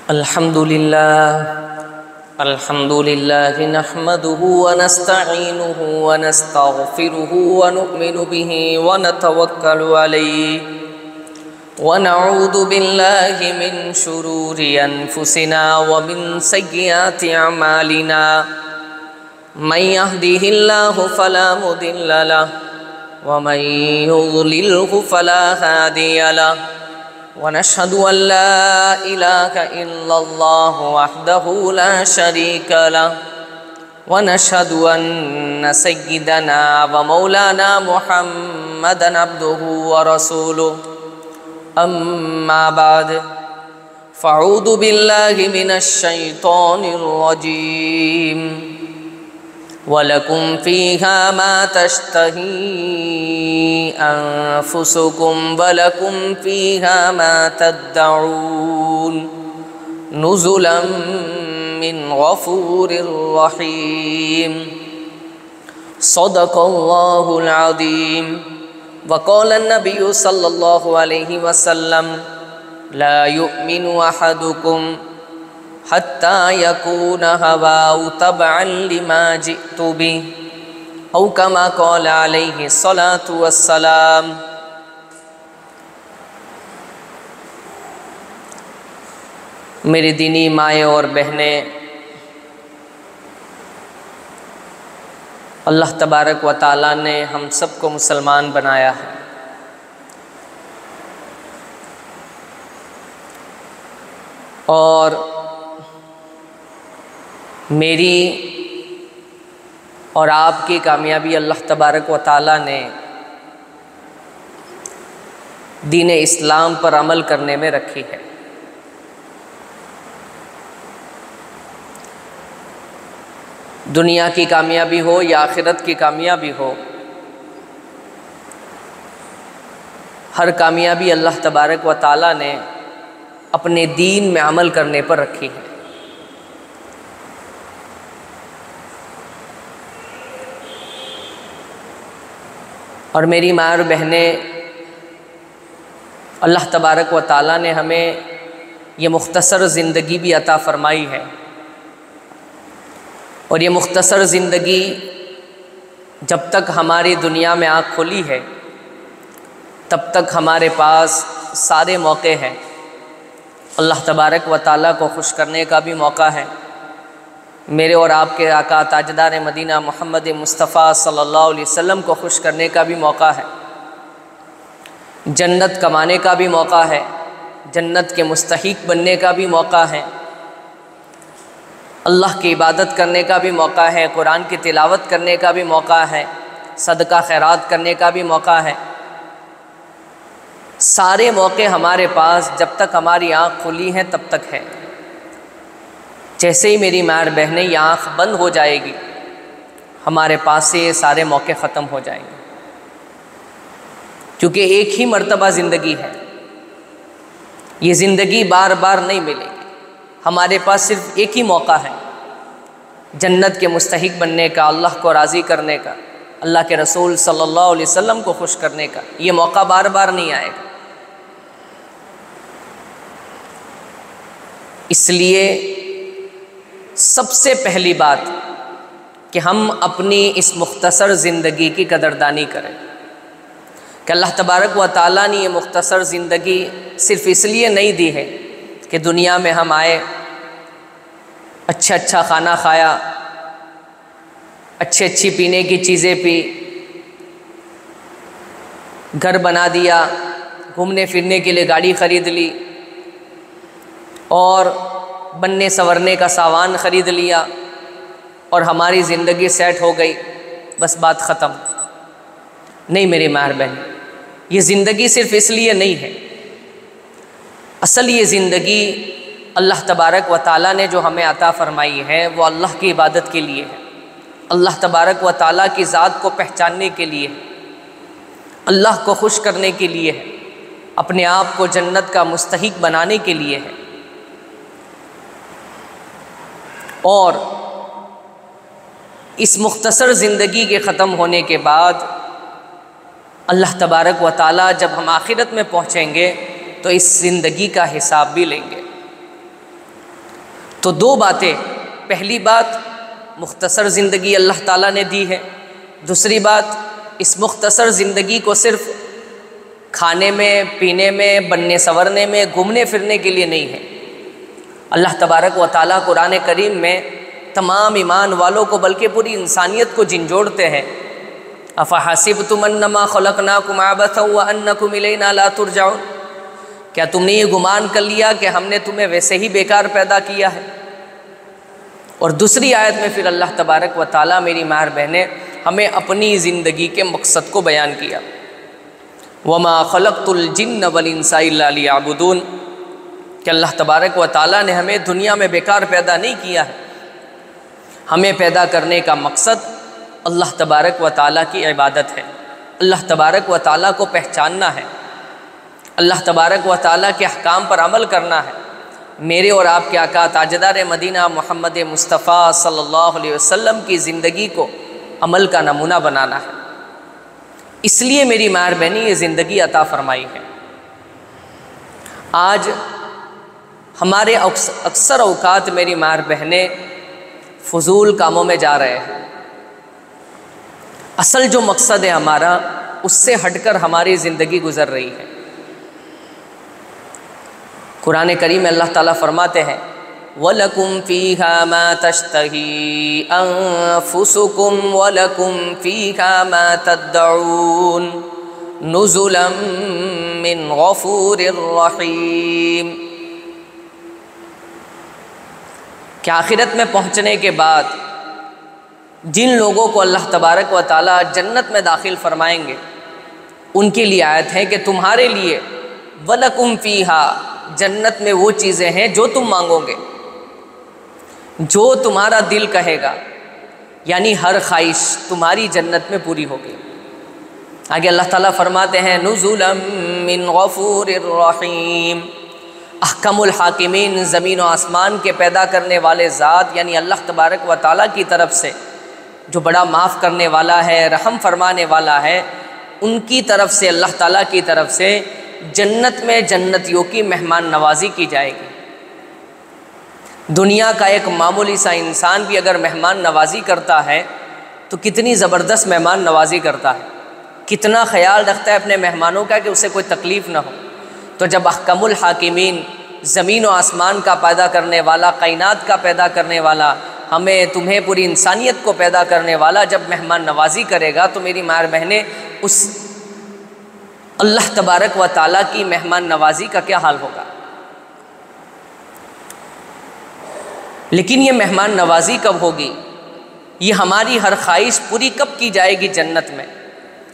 الحمد لله نحمده ونستعينه ونستغفره ونؤمن به ونتوكل عليه ونعوذ بالله من شرور أنفسنا ومن سيئات أعمالنا من يهده الله فلا مضل له ومن يضلله فلا هادي له ونشهد أن لا إله إلا الله وحده لا شريك له ونشهد أن سيدنا ومولانا محمدا عبده ورسوله أما بعد فأعوذ بالله من الشيطان الرجيم وَلَكُمْ فِيهَا مَا تَشْتَهِي أَنفُسُكُمْ وَلَكُمْ فِيهَا مَا تَدَّعُونَ نُزُلًا مِّنْ غَفُورٍ رَّحِيمٍ صدق الله العظيم وقال النبي صلى الله عليه وسلم لا يؤمن أحدكم حتى يكون هواه تبعا لما جئت به أو كما قال عليه الصلاة والسلام۔ میری دینی مائیں اور بہنیں، اللہ تبارک و تعالیٰ نے ہم سب کو مسلمان بنایا ہے، اور میری اور آپ کی کامیابی اللہ تبارک و تعالیٰ نے دین اسلام پر عمل کرنے میں رکھی ہے۔ دنیا کی کامیابی ہو یا آخرت کی کامیابی ہو، ہر کامیابی اللہ تبارک و تعالیٰ نے اپنے دین میں عمل کرنے پر رکھی ہے۔ اور میری ماں اور بہنیں، اللہ تبارک و تعالیٰ نے ہمیں یہ مختصر زندگی بھی عطا فرمائی ہے، اور یہ مختصر زندگی جب تک ہماری دنیا میں آنکھ کھلی ہے تب تک ہمارے پاس سارے موقع ہیں۔ اللہ تبارک و تعالیٰ کو خوش کرنے کا بھی موقع ہے، میرے اور آپ کے آقا تاجدار مدینہ محمد مصطفیٰ صلی اللہ علیہ وسلم کو خوش کرنے کا بھی موقع ہے، جنت کمانے کا بھی موقع ہے، جنت کے مستحق بننے کا بھی موقع ہے، اللہ کی عبادت کرنے کا بھی موقع ہے، قرآن کی تلاوت کرنے کا بھی موقع ہے، صدقہ خیرات کرنے کا بھی موقع ہے۔ سارے موقع ہمارے پاس جب تک ہماری آنکھ کھلی ہے تب تک ہے۔ جیسے ہی میری ماں اور بہنیں یہ آنکھ بند ہو جائے گی، ہمارے پاس سے یہ سارے موقع ختم ہو جائیں گے، کیونکہ ایک ہی مرتبہ زندگی ہے، یہ زندگی بار بار نہیں ملے گی۔ ہمارے پاس صرف ایک ہی موقع ہے جنت کے مستحق بننے کا، اللہ کو راضی کرنے کا، اللہ کے رسول صلی اللہ علیہ وسلم کو خوش کرنے کا۔ یہ موقع بار بار نہیں آئے گا، اس لیے سب سے پہلی بات کہ ہم اپنی اس مختصر زندگی کی قدردانی کریں کہ اللہ تبارک و تعالیٰ نے یہ مختصر زندگی صرف اس لیے نہیں دی ہے کہ دنیا میں ہم آئے، اچھا کھانا کھایا، اچھی پینے کی چیزیں پی، گھر بنا دیا، گھومنے پھرنے کے لیے گاڑی خرید لی، اور بننے سنورنے کا سامان خرید لیا، اور ہماری زندگی سیٹ ہو گئی، بس بات ختم۔ نہیں میری ماں اور بہن، یہ زندگی صرف اس لیے نہیں ہے، اصل یہ زندگی اللہ تبارک و تعالیٰ نے جو ہمیں عطا فرمائی ہے وہ اللہ کی عبادت کے لیے ہے، اللہ تبارک و تعالیٰ کی ذات کو پہچاننے کے لیے ہے، اللہ کو خوش کرنے کے لیے ہے، اپنے آپ کو جنت کا مستحق بنانے کے لیے ہے۔ اور اس مختصر زندگی کے ختم ہونے کے بعد اللہ تبارک و تعالیٰ جب ہم آخرت میں پہنچیں گے تو اس زندگی کا حساب بھی لیں گے۔ تو دو باتیں، پہلی بات مختصر زندگی اللہ تعالیٰ نے دی ہے، دوسری بات اس مختصر زندگی کو صرف کھانے میں، پینے میں، بننے سنورنے میں، گھومنے پھرنے کے لیے نہیں ہے۔ اللہ تبارک و تعالیٰ قرآن کریم میں تمام ایمان والوں کو بلکہ پوری انسانیت کو جھنجھوڑتے ہیں۔ افحسبتم انما خلقناکم عبثا وانکم الینا لا ترجعون، کیا تم نے یہ گمان کر لیا کہ ہم نے تمہیں ویسے ہی بیکار پیدا کیا ہے؟ اور دوسری آیت میں پھر اللہ تبارک و تعالیٰ میری ماہر بہنیں ہمیں اپنی زندگی کے مقصد کو بیان کیا۔ وما خلقت الجن والانس الا لیعبدون، کہ اللہ تبارک و تعالیٰ نے ہمیں دنیا میں بیکار پیدا نہیں کیا ہے، ہمیں پیدا کرنے کا مقصد اللہ تبارک و تعالیٰ کی عبادت ہے، اللہ تبارک و تعالیٰ کو پہچاننا ہے، اللہ تبارک و تعالیٰ کے احکام پر عمل کرنا ہے، میرے اور آپ کے آقا تاجدار مدینہ محمد مصطفیٰ صلی اللہ علیہ وسلم کی زندگی کو عمل کا نمونہ بنانا ہے۔ اس لیے میری ماہر بہنی یہ زندگی عطا فرمائی ہے۔ آج ہمارے اکثر اوقات میری ماہر بہنیں فضول کاموں میں جا رہے ہیں، اصل جو مقصد ہے ہمارا اس سے ہٹ کر ہماری زندگی گزر رہی ہے۔ قرآن کریم میں اللہ تعالیٰ فرماتے ہیں وَلَكُمْ فِيهَا مَا تَشْتَهِي أَنفُسُكُمْ وَلَكُمْ فِيهَا مَا تَدَّعُونَ نُزُلًا مِّن غَفُورٍ رَّحِيمٍ، کہ آخرت میں پہنچنے کے بعد جن لوگوں کو اللہ تبارک و تعالیٰ جنت میں داخل فرمائیں گے ان کے لیے آیت ہے کہ تمہارے لیے وَلَكُمْ فِيهَا، جنت میں وہ چیزیں ہیں جو تم مانگو گے، جو تمہارا دل کہے گا، یعنی ہر خواہش تمہاری جنت میں پوری ہوگی۔ آگے اللہ تعالیٰ فرماتے ہیں نزلا من غفور الرحیم، احکم الحاکمین، زمین و آسمان کے پیدا کرنے والے ذات یعنی اللہ تبارک و تعالیٰ کی طرف سے جو بڑا معاف کرنے والا ہے، رحم فرمانے والا ہے، ان کی طرف سے، اللہ تعالیٰ کی طرف سے جنت میں جنتیوں کی مہمان نوازی کی جائے گی۔ دنیا کا ایک معمولی سا انسان بھی اگر مہمان نوازی کرتا ہے تو کتنی زبردست مہمان نوازی کرتا ہے، کتنا خیال رکھتا ہے اپنے مہمانوں کا کہ اسے کوئی تکلیف نہ ہو۔ تو جب احکم الحاکمین، زمین و آسمان کا پیدا کرنے والا، کائنات کا پیدا کرنے والا، ہمیں تمہیں پوری انسانیت کو پیدا کرنے والا جب مہمان نوازی کرے گا تو میری ماں بہنیں اس اللہ تبارک و تعالیٰ کی مہمان نوازی کا کیا حال ہوگا۔ لیکن یہ مہمان نوازی کب ہوگی، یہ ہماری ہر خواہش پوری کب کی جائے گی جنت میں،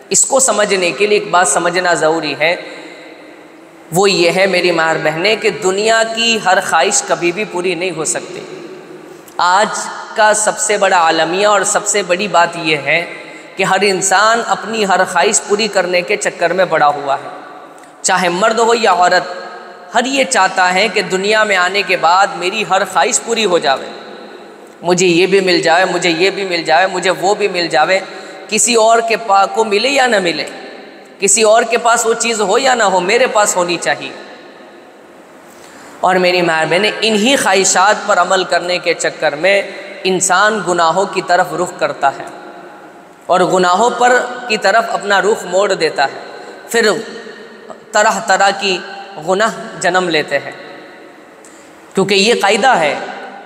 اس کو سمجھنے کے لیے ایک بات سمجھنا ضروری ہے، وہ یہ ہے میری ماں بہنیں کہ دنیا کی ہر خواہش کبھی بھی پوری نہیں ہو سکتی۔ آج کا سب سے بڑا عالمیہ اور سب سے بڑی بات یہ ہے کہ ہر انسان اپنی ہر خواہش پوری کرنے کے چکر میں پڑا ہوا ہے، چاہے مرد ہو یا عورت، ہر یہ چاہتا ہے کہ دنیا میں آنے کے بعد میری ہر خواہش پوری ہو جاوے، مجھے یہ بھی مل جائے، مجھے یہ بھی مل جائے، مجھے وہ بھی مل جاوے، کسی اور کے پاس کو ملے یا نہ ملے، کسی اور کے پاس وہ چیز ہو یا نہ ہو، میرے پاس ہونی چاہیے۔ اور میری ماں بہنیں انہی خواہشات پر عمل کرنے کے چکر میں انسان گناہوں کی طرف رخ کرتا ہے اور گناہوں پر کی طرف اپنا رخ موڑ دیتا ہے، پھر طرح طرح کی گناہ جنم لیتے ہیں، کیونکہ یہ قاعدہ ہے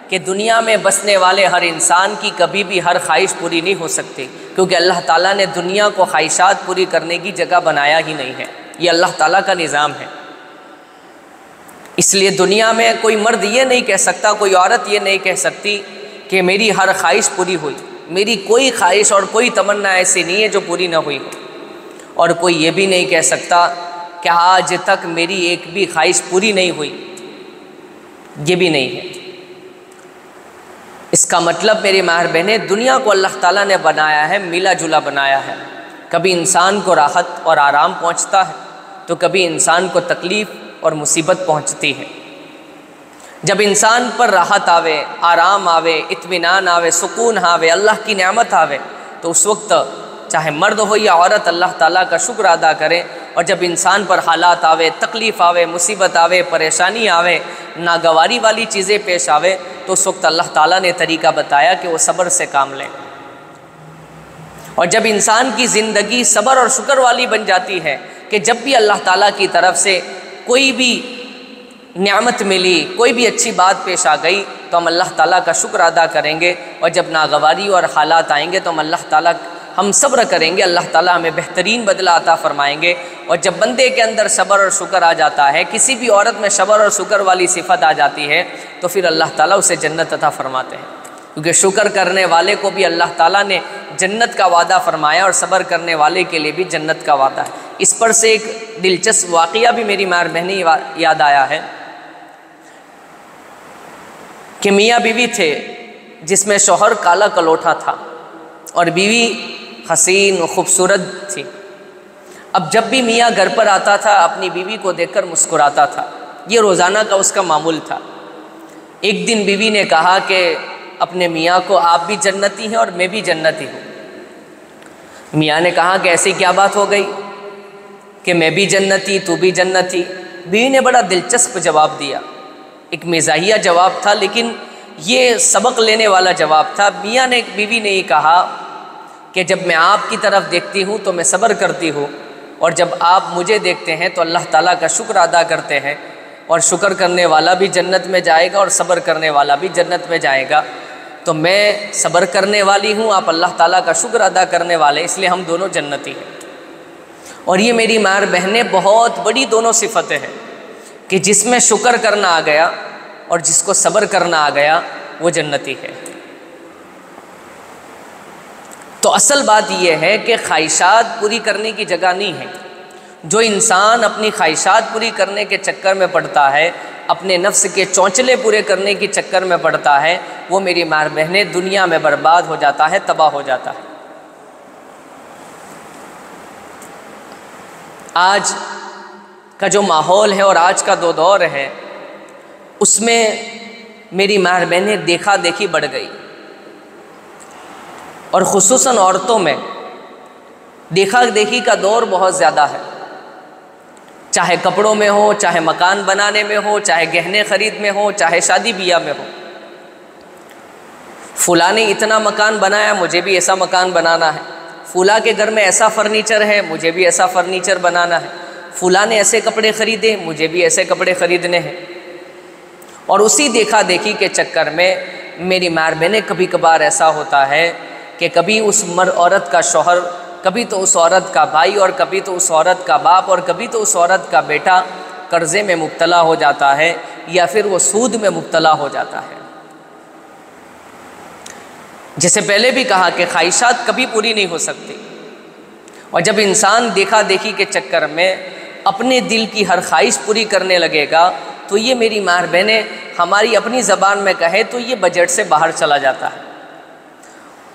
کہ دنیا میں بسنے والے ہر انسان کی کبھی بھی ہر خواہش پوری نہیں ہو سکتی، کیونکہ اللہ تعالیٰ نے دنیا کو خواہشات پوری کرنے کی جگہ بنایا ہی نہیں ہے، یہ اللہ تعالیٰ کا نظام ہے۔ اس لیے دنیا میں کوئی مرد یہ نہیں کہہ سکتا، کوئی عورت یہ نہیں کہہ سکتی کہ میری ہر خواہش پوری ہوئی، میری کوئی خواہش اور کوئی تمنا ایسی نہیں ہے جو پوری نہ ہوئی، اور کوئی یہ بھی نہیں کہہ سکتا کہ آج تک میری ایک بھی خواہش پوری نہیں ہوئی، یہ بھی نہیں ہے۔ اس کا مطلب میری ماہر بہنیں دنیا کو اللہ تعالیٰ نے بنایا ہے، ملا جلا بنایا ہے، کبھی انسان کو راحت اور آرام پہنچتا ہے تو کبھی انسان کو تکلیف اور مصیبت پہنچتی ہے۔ جب انسان پر راحت آوے، آرام آوے، اطمینان آوے، سکون آوے، اللہ کی نعمت آوے تو اس وقت چاہے مرد ہو یا عورت اللہ تعالیٰ کا شکر ادا کرے اور جب انسان پر حالات آوے، تکلیف آوے، مصیبت آوے، پریشانی آوے، ناگواری والی چیزیں پیش آوے، تو اس وقت اللہ تعالیٰ نے طریقہ بتایا کہ وہ صبر سے کام لیں۔ اور جب انسان کی زندگی صبر اور شکر والی بن جاتی ہے کہ جب بھی اللہ تعالیٰ کی طرف سے کوئی بھی نعمت ملی، کوئی بھی اچھی بات پیش آ گئی، تو ہم اللہ تعالیٰ کا شکر ادا کریں گے، اور جب ناگواری اور حالات آئیں گے تو ہم صبر کریں گے، اللہ تعالیٰ ہمیں بہترین بدلہ عطا فرمائیں گے۔ اور جب بندے کے اندر صبر اور شکر آ جاتا ہے، کسی بھی عورت میں صبر اور شکر والی صفت آ جاتی ہے، تو پھر اللہ تعالیٰ اسے جنت عطا فرماتے ہیں، کیونکہ شکر کرنے والے کو بھی اللہ تعالیٰ نے جنت کا وعدہ فرمایا، اور صبر کرنے والے کے لیے بھی جنت کا وعدہ ہے۔ اس پر سے ایک دلچسپ واقعہ بھی میری ماں بہنیں یاد آیا ہے کہ میاں بیوی تھے جس میں شوہر کالا کلوٹا تھا اور بیوی حسین و خوبصورت تھی۔ اب جب بھی میاں گھر پر آتا تھا اپنی بیوی کو دیکھ کر مسکراتا تھا، یہ روزانہ کا اس کا معمول تھا۔ ایک دن بیوی نے کہا کہ اپنے میاں کو آپ بھی جنتی ہیں اور میں بھی جنتی ہوں۔ میاں نے کہا کہ ایسی کیا بات ہو گئی کہ میں بھی جنتی تو بھی جنتی؟ بیوی نے بڑا دلچسپ جواب دیا، ایک مزاحیہ جواب تھا لیکن یہ سبق لینے والا جواب تھا۔ بیوی نے یہ کہا کہ جب میں آپ کی طرف دیکھتی ہوں تو میں صبر کرتی ہوں، اور جب آپ مجھے دیکھتے ہیں تو اللہ تعالیٰ کا شکر ادا کرتے ہیں، اور شکر کرنے والا بھی جنت میں جائے گا اور صبر کرنے والا بھی جنت میں جائے گا۔ تو میں صبر کرنے والی ہوں، آپ اللہ تعالیٰ کا شکر ادا کرنے والے، اس لیے ہم دونوں جنتی ہیں۔ اور یہ میری ماں بہنیں بہت بڑی دونوں صفتیں ہیں کہ جس میں شکر کرنا آ گیا اور جس کو صبر کرنا آ گیا وہ جنتی ہے۔ تو اصل بات یہ ہے کہ خواہشات پوری کرنے کی جگہ نہیں ہے۔ جو انسان اپنی خواہشات پوری کرنے کے چکر میں پڑتا ہے، اپنے نفس کے چونچلے پورے کرنے کے چکر میں پڑتا ہے، وہ میری ماں بہنیں دنیا میں برباد ہو جاتا ہے، تباہ ہو جاتا ہے۔ آج کا جو ماحول ہے اور آج کا دور ہے، اس میں میری ماں بہنیں دیکھا دیکھی بڑھ گئی، اور خصوصاً عورتوں میں دیکھا دیکھی کا دور بہت زیادہ ہے، چاہے کپڑوں میں ہو، چاہے مکان بنانے میں ہو، چاہے گہنے خرید میں ہو، چاہے شادی بیاہ میں ہو۔ فلاں نے اتنا مکان بنایا، مجھے بھی ایسا مکان بنانا ہے۔ فلاں کے گھر میں ایسا فرنیچر ہے، مجھے بھی ایسا فرنیچر بنانا ہے۔ فلاں نے ایسے کپڑے خریدے، مجھے بھی ایسے کپڑے خریدنے ہیں۔ اور اسی دیکھا دیکھی کے چکر میں میری ماں بہنیں کبھی کبھار ایسا ہوتا ہے کہ کبھی اس عورت کا شوہر، کبھی تو اس عورت کا بھائی، اور کبھی تو اس عورت کا باپ، اور کبھی تو اس عورت کا بیٹا قرضے میں مبتلا ہو جاتا ہے، یا پھر وہ سود میں مبتلا ہو جاتا ہے۔ جیسے پہلے بھی کہا کہ خواہشات کبھی پوری نہیں ہو سکتی، اور جب انسان دیکھا دیکھی کے چکر میں اپنے دل کی ہر خواہش پوری کرنے لگے گا تو یہ میری ماں بہنیں ہماری اپنی زبان میں کہے تو یہ بجٹ سے باہر چلا جاتا ہے۔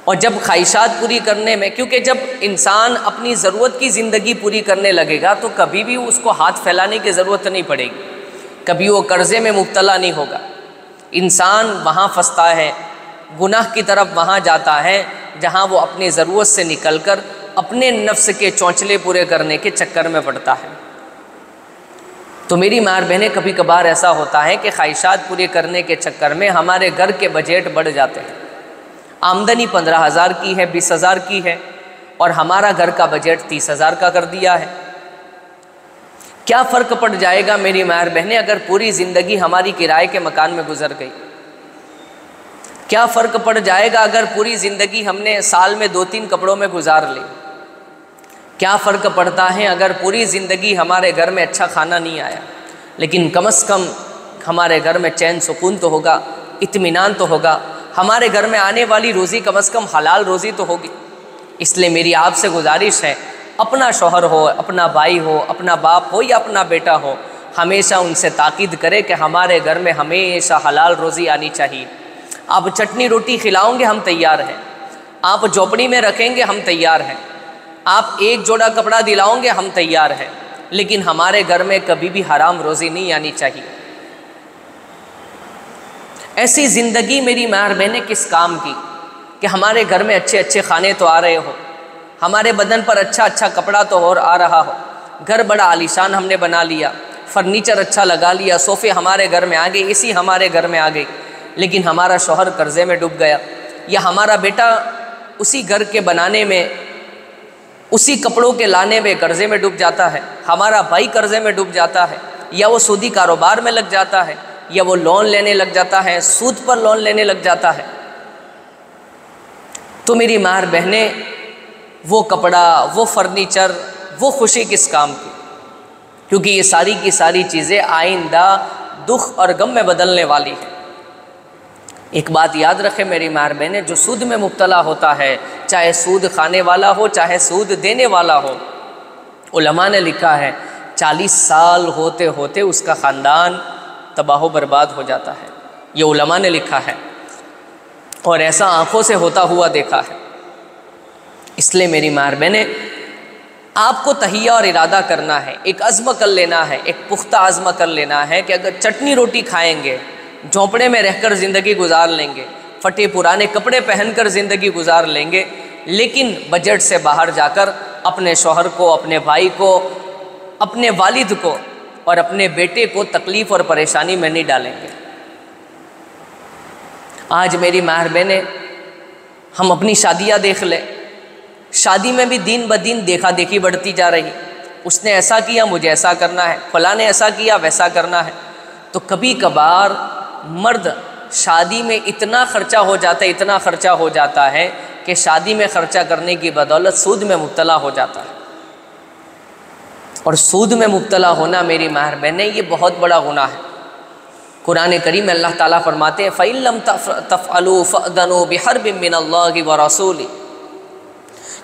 اور جب خواہشات پوری کرنے میں، کیونکہ جب انسان اپنی ضرورت کی زندگی پوری کرنے لگے گا تو کبھی بھی اس کو ہاتھ پھیلانے کی ضرورت نہیں پڑے گی، کبھی وہ قرضے میں مبتلا نہیں ہوگا۔ انسان وہاں پھنستا ہے، گناہ کی طرف وہاں جاتا ہے جہاں وہ اپنی ضرورت سے نکل کر اپنے نفس کے چونچلے پورے کرنے کے چکر میں پڑتا ہے۔ تو میری ماں بہنیں کبھی کبھار ایسا ہوتا ہے کہ خواہشات پورے کرنے کے چکر میں ہمارے گھر کے بجٹ بڑھ جاتے ہیں۔ آمدنی 15,000 کی ہے، 20,000 کی ہے، اور ہمارا گھر کا بجٹ 30,000 کا کر دیا ہے۔ کیا فرق پڑ جائے گا میری ماں بہنیں اگر پوری زندگی ہماری کرائے کے مکان میں گزر گئی؟ کیا فرق پڑ جائے گا اگر پوری زندگی ہم نے سال میں 2-3 کپڑوں میں گزار لی؟ کیا فرق پڑتا ہے اگر پوری زندگی ہمارے گھر میں اچھا کھانا نہیں آیا، لیکن کم از کم ہمارے گھر میں چین سکون تو ہوگا، اطمینان تو ہوگا، ہمارے گھر میں آنے والی روزی کم از کم حلال روزی تو ہوگی۔ اس لیے میری آپ سے گزارش ہے، اپنا شوہر ہو، اپنا بھائی ہو، اپنا باپ ہو یا اپنا بیٹا ہو، ہمیشہ ان سے تاکید کرے کہ ہمارے گھر میں ہمیشہ حلال روزی آنی چاہیے۔ آپ چٹنی روٹی کھلاؤں گے ہم تیار ہیں، آپ جھوپڑی میں رکھیں گے ہم تیار ہیں، آپ ایک جوڑا کپڑا دلاؤں گے ہم تیار ہیں، لیکن ہمارے گھر میں کبھی بھی حرام روزی نہیں آنی چاہیے۔ ایسی زندگی میری ماں بہنیں کس کام کی کہ ہمارے گھر میں اچھے اچھے کھانے تو آ رہے ہو، ہمارے بدن پر اچھا اچھا کپڑا تو اور آ رہا ہو، گھر بڑا عالیشان ہم نے بنا لیا، فرنیچر اچھا لگا لیا، صوفے ہمارے گھر میں آ گئے، اسی ہمارے گھر میں آ گئی، لیکن ہمارا شوہر قرضے میں ڈوب گیا، یا ہمارا بیٹا اسی گھر کے بنانے میں، اسی کپڑوں کے لانے میں قرضے میں ڈوب جاتا ہے، ہمارا بھائی قرضے میں ڈوب جاتا ہے، یا وہ سودی کاروبار میں لگ جاتا ہے، یا وہ لون لینے لگ جاتا ہے، سود پر لون لینے لگ جاتا ہے، تو میری ماں بہنیں وہ کپڑا، وہ فرنیچر، وہ خوشی کس کام کی؟ کیونکہ یہ ساری کی ساری چیزیں آئندہ دکھ اور غم میں بدلنے والی ہیں۔ ایک بات یاد رکھے میری ماں بہنیں، جو سود میں مبتلا ہوتا ہے، چاہے سود کھانے والا ہو چاہے سود دینے والا ہو، علماء نے لکھا ہے 40 سال ہوتے ہوتے اس کا خاندان تباہ و برباد ہو جاتا ہے، یہ علماء نے لکھا ہے، اور ایسا آنکھوں سے ہوتا ہوا دیکھا ہے۔ اس لیے میری ماں بہنیں، آپ کو تہیہ اور ارادہ کرنا ہے، ایک عزم کر لینا ہے، ایک پختہ عزم کر لینا ہے کہ اگر چٹنی روٹی کھائیں گے، جھونپڑے میں رہ کر زندگی گزار لیں گے، پھٹے پرانے کپڑے پہن کر زندگی گزار لیں گے، لیکن بجٹ سے باہر جا کر اپنے شوہر کو، اپنے بھائی کو، اپنے والد کو اور اپنے بیٹے کو تکلیف اور پریشانی میں نہیں ڈالیں گے۔ آج میری ماں بہنیں، ہم اپنی شادیاں دیکھ لیں، شادی میں بھی دن بدن دیکھا دیکھی بڑھتی جا رہی، اس نے ایسا کیا مجھے ایسا کرنا ہے، فلاں نے ایسا کیا ویسا کرنا ہے۔ تو کبھی کبھار مرد شادی میں اتنا خرچہ ہو جاتا ہے، اتنا خرچہ ہو جاتا ہے کہ شادی میں خرچہ کرنے کی بدولت سود میں مبتلا ہو جاتا ہے، اور سود میں مبتلا ہونا میری ماں بہنیں یہ بہت بڑا گناہ ہے۔ قرآن کریم میں اللہ تعالیٰ فرماتے ہیں فَإِن لَّمْ تَفْعَلُوا فَأْذَنُوا بِحَرْبٍ مِّنَ اللَّهِ وَرَسُولِهِ،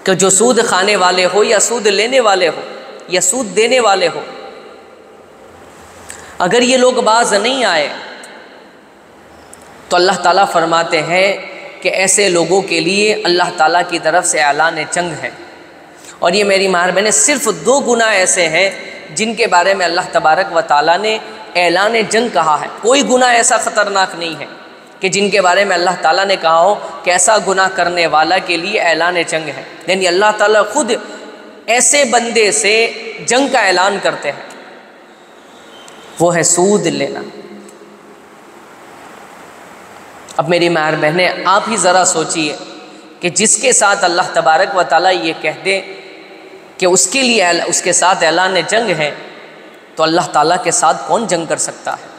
کہ جو سود کھانے والے ہو یا سود لینے والے ہو یا سود دینے والے ہو، اگر یہ لوگ باز نہیں آئے تو اللہ تعالیٰ فرماتے ہیں کہ ایسے لوگوں کے لیے اللہ تعالیٰ کی طرف سے اعلان جنگ ہے۔ اور یہ میری ماں بہنیں صرف 2 گناہ ایسے ہیں جن کے بارے میں اللہ تبارک و تعالیٰ نے اعلان جنگ کہا ہے۔ کوئی گناہ ایسا خطرناک نہیں ہے کہ جن کے بارے میں اللہ تعالیٰ نے کہا ہو کہ ایسا گناہ کرنے والا کے لیے اعلان جنگ ہے، یعنی اللہ تعالیٰ خود ایسے بندے سے جنگ کا اعلان کرتے ہیں، وہ ہے سود لینا۔ اب میری ماں بہنیں، آپ ہی ذرا سوچئے کہ جس کے ساتھ اللہ تبارک و تعالیٰ یہ کہہ دے کہ اس کے لیے اس کے ساتھ اعلان جنگ ہے، تو اللہ تعالیٰ کے ساتھ کون جنگ کر سکتا ہے؟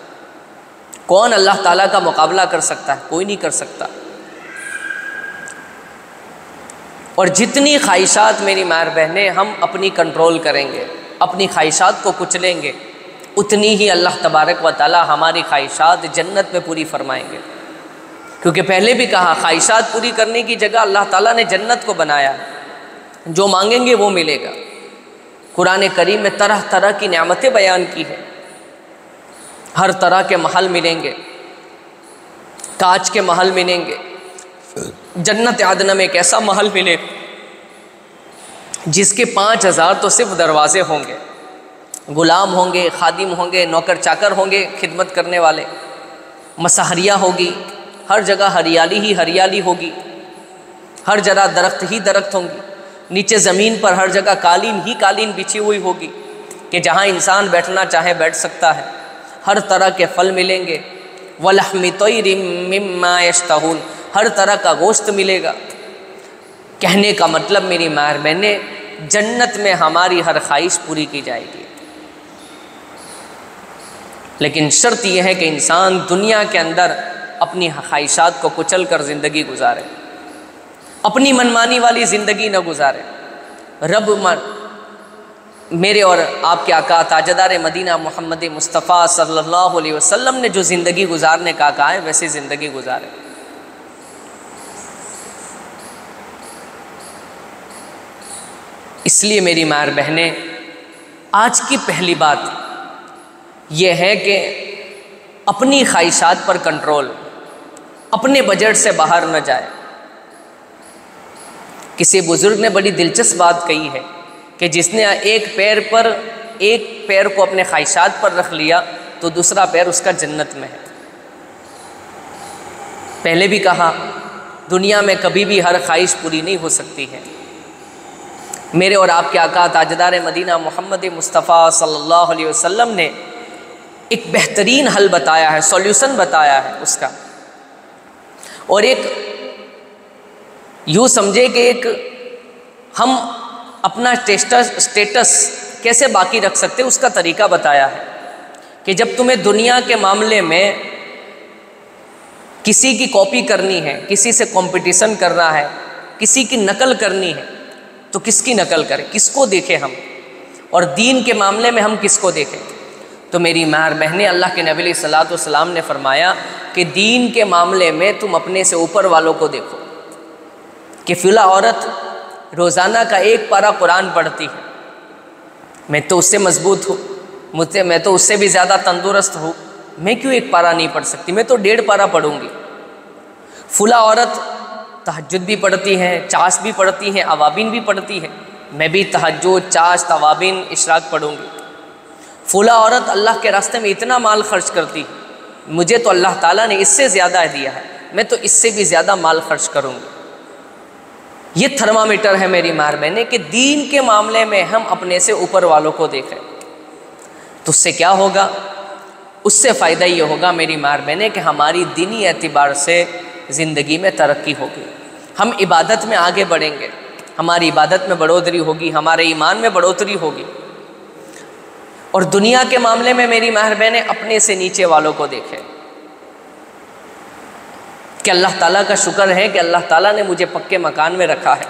کون اللہ تعالیٰ کا مقابلہ کر سکتا ہے؟ کوئی نہیں کر سکتا۔ اور جتنی خواہشات میری ماں بہنیں ہم اپنی کنٹرول کریں گے، اپنی خواہشات کو کچلیں گے، اتنی ہی اللہ تبارک و تعالیٰ ہماری خواہشات جنت میں پوری فرمائیں گے۔ کیونکہ پہلے بھی کہا خواہشات پوری کرنے کی جگہ اللہ تعالیٰ نے جنت کو بنایا ہے، جو مانگیں گے وہ ملے گا۔ قرآن کریم میں طرح طرح کی نعمتیں بیان کی ہے، ہر طرح کے محل ملیں گے، کانچ کے محل ملیں گے، جنت عدن میں ایک ایسا محل ملے جس کے 5000 تو صرف دروازے ہوں گے، غلام ہوں گے، خادم ہوں گے، نوکر چاکر ہوں گے، خدمت کرنے والے، مساحریہ ہوگی، ہر جگہ ہریالی ہی ہریالی ہوگی، ہر جگہ درخت ہی درخت ہوں گی، نیچے زمین پر ہر جگہ قالین ہی قالین بچھی ہوئی ہوگی کہ جہاں انسان بیٹھنا چاہے بیٹھ سکتا ہے، ہر طرح کے پھل ملیں گے، وَلَحْمِ طَيْرٍ مِّمَّا يَشْتَهُونَ، ہر طرح کا گوشت ملے گا۔ کہنے کا مطلب میری ماں بہنیں، جنت میں ہماری ہر خواہش پوری کی جائے گی، لیکن شرط یہ ہے کہ انسان دنیا کے اندر اپنی خواہشات کو کچل کر زندگی گزارے، اپنی منمانی والی زندگی نہ گزارے۔ رب میرے اور آپ کے آقا تاجدار مدینہ محمد مصطفیٰ صلی اللہ علیہ وسلم نے جو زندگی گزارنے کا کہا ہے ویسی زندگی گزارے۔ اس لیے میری ماں بہنیں، آج کی پہلی بات یہ ہے کہ اپنی خواہشات پر کنٹرول، اپنے بجٹ سے باہر نہ جائے۔ کسی بزرگ نے بڑی دلچسپ بات کہی ہے کہ جس نے ایک پیر کو اپنے خواہشات پر رکھ لیا تو دوسرا پیر اس کا جنت میں ہے۔ پہلے بھی کہا دنیا میں کبھی بھی ہر خواہش پوری نہیں ہو سکتی ہے، میرے اور آپ کے آقا تاجدار مدینہ محمد مصطفیٰ صلی اللہ علیہ وسلم نے ایک بہترین حل بتایا ہے، سولوشن بتایا ہے اس کا، اور ایک یوں سمجھے کہ ایک ہم اپنا اسٹیٹس کیسے باقی رکھ سکتے اس کا طریقہ بتایا ہے کہ جب تمہیں دنیا کے معاملے میں کسی کی کاپی کرنی ہے، کسی سے کمپٹیشن کرنا ہے، کسی کی نقل کرنی ہے، تو کس کی نقل کریں، کس کو دیکھیں ہم، اور دین کے معاملے میں ہم کس کو دیکھیں؟ تو میری ماں بہنیں، اللہ کے نبی علیہ الصلوۃ والسلام نے فرمایا کہ دین کے معاملے میں تم اپنے سے اوپر والوں کو دیکھو، کہ فلاں عورت روزانہ کا ایک پارہ قرآن پڑھتی ہے، میں تو اس سے مضبوط ہوں، میں تو اس سے بھی زیادہ تندرست ہوں، میں کیوں ایک پارہ نہیں پڑھ سکتی، میں تو 1.5 پارہ پڑھوں گی۔ فلاں عورت تہجد بھی پڑھتی ہے، چاش بھی پڑھتی ہے، اوابین بھی پڑھتی ہے، میں بھی تہجد، چاش، توابین، اشراق پڑھوں گی۔ فلاں عورت اللہ کے راستے میں اتنا مال خرچ کرتی ہے، مجھے تو اللہ تعالیٰ نے اس سے زیادہ دیا ہے، میں تو اس سے بھی زیادہ مال خرچ کروں گی۔ یہ تھرمامیٹر ہے میری ماں بہنیں کہ دین کے معاملے میں ہم اپنے سے اوپر والوں کو دیکھیں، تو اس سے کیا ہوگا؟ اس سے فائدہ یہ ہوگا میری ماں بہنیں کہ ہماری دینی اعتبار سے زندگی میں ترقی ہوگی، ہم عبادت میں آگے بڑھیں گے، ہماری عبادت میں بڑھوتری ہوگی، ہمارے ایمان میں بڑھوتری ہوگی۔ اور دنیا کے معاملے میں میری ماں بہنیں اپنے سے نیچے والوں کو دیکھیں کہ اللہ تعالیٰ کا شکر ہے کہ اللہ تعالیٰ نے مجھے پکے مکان میں رکھا ہے۔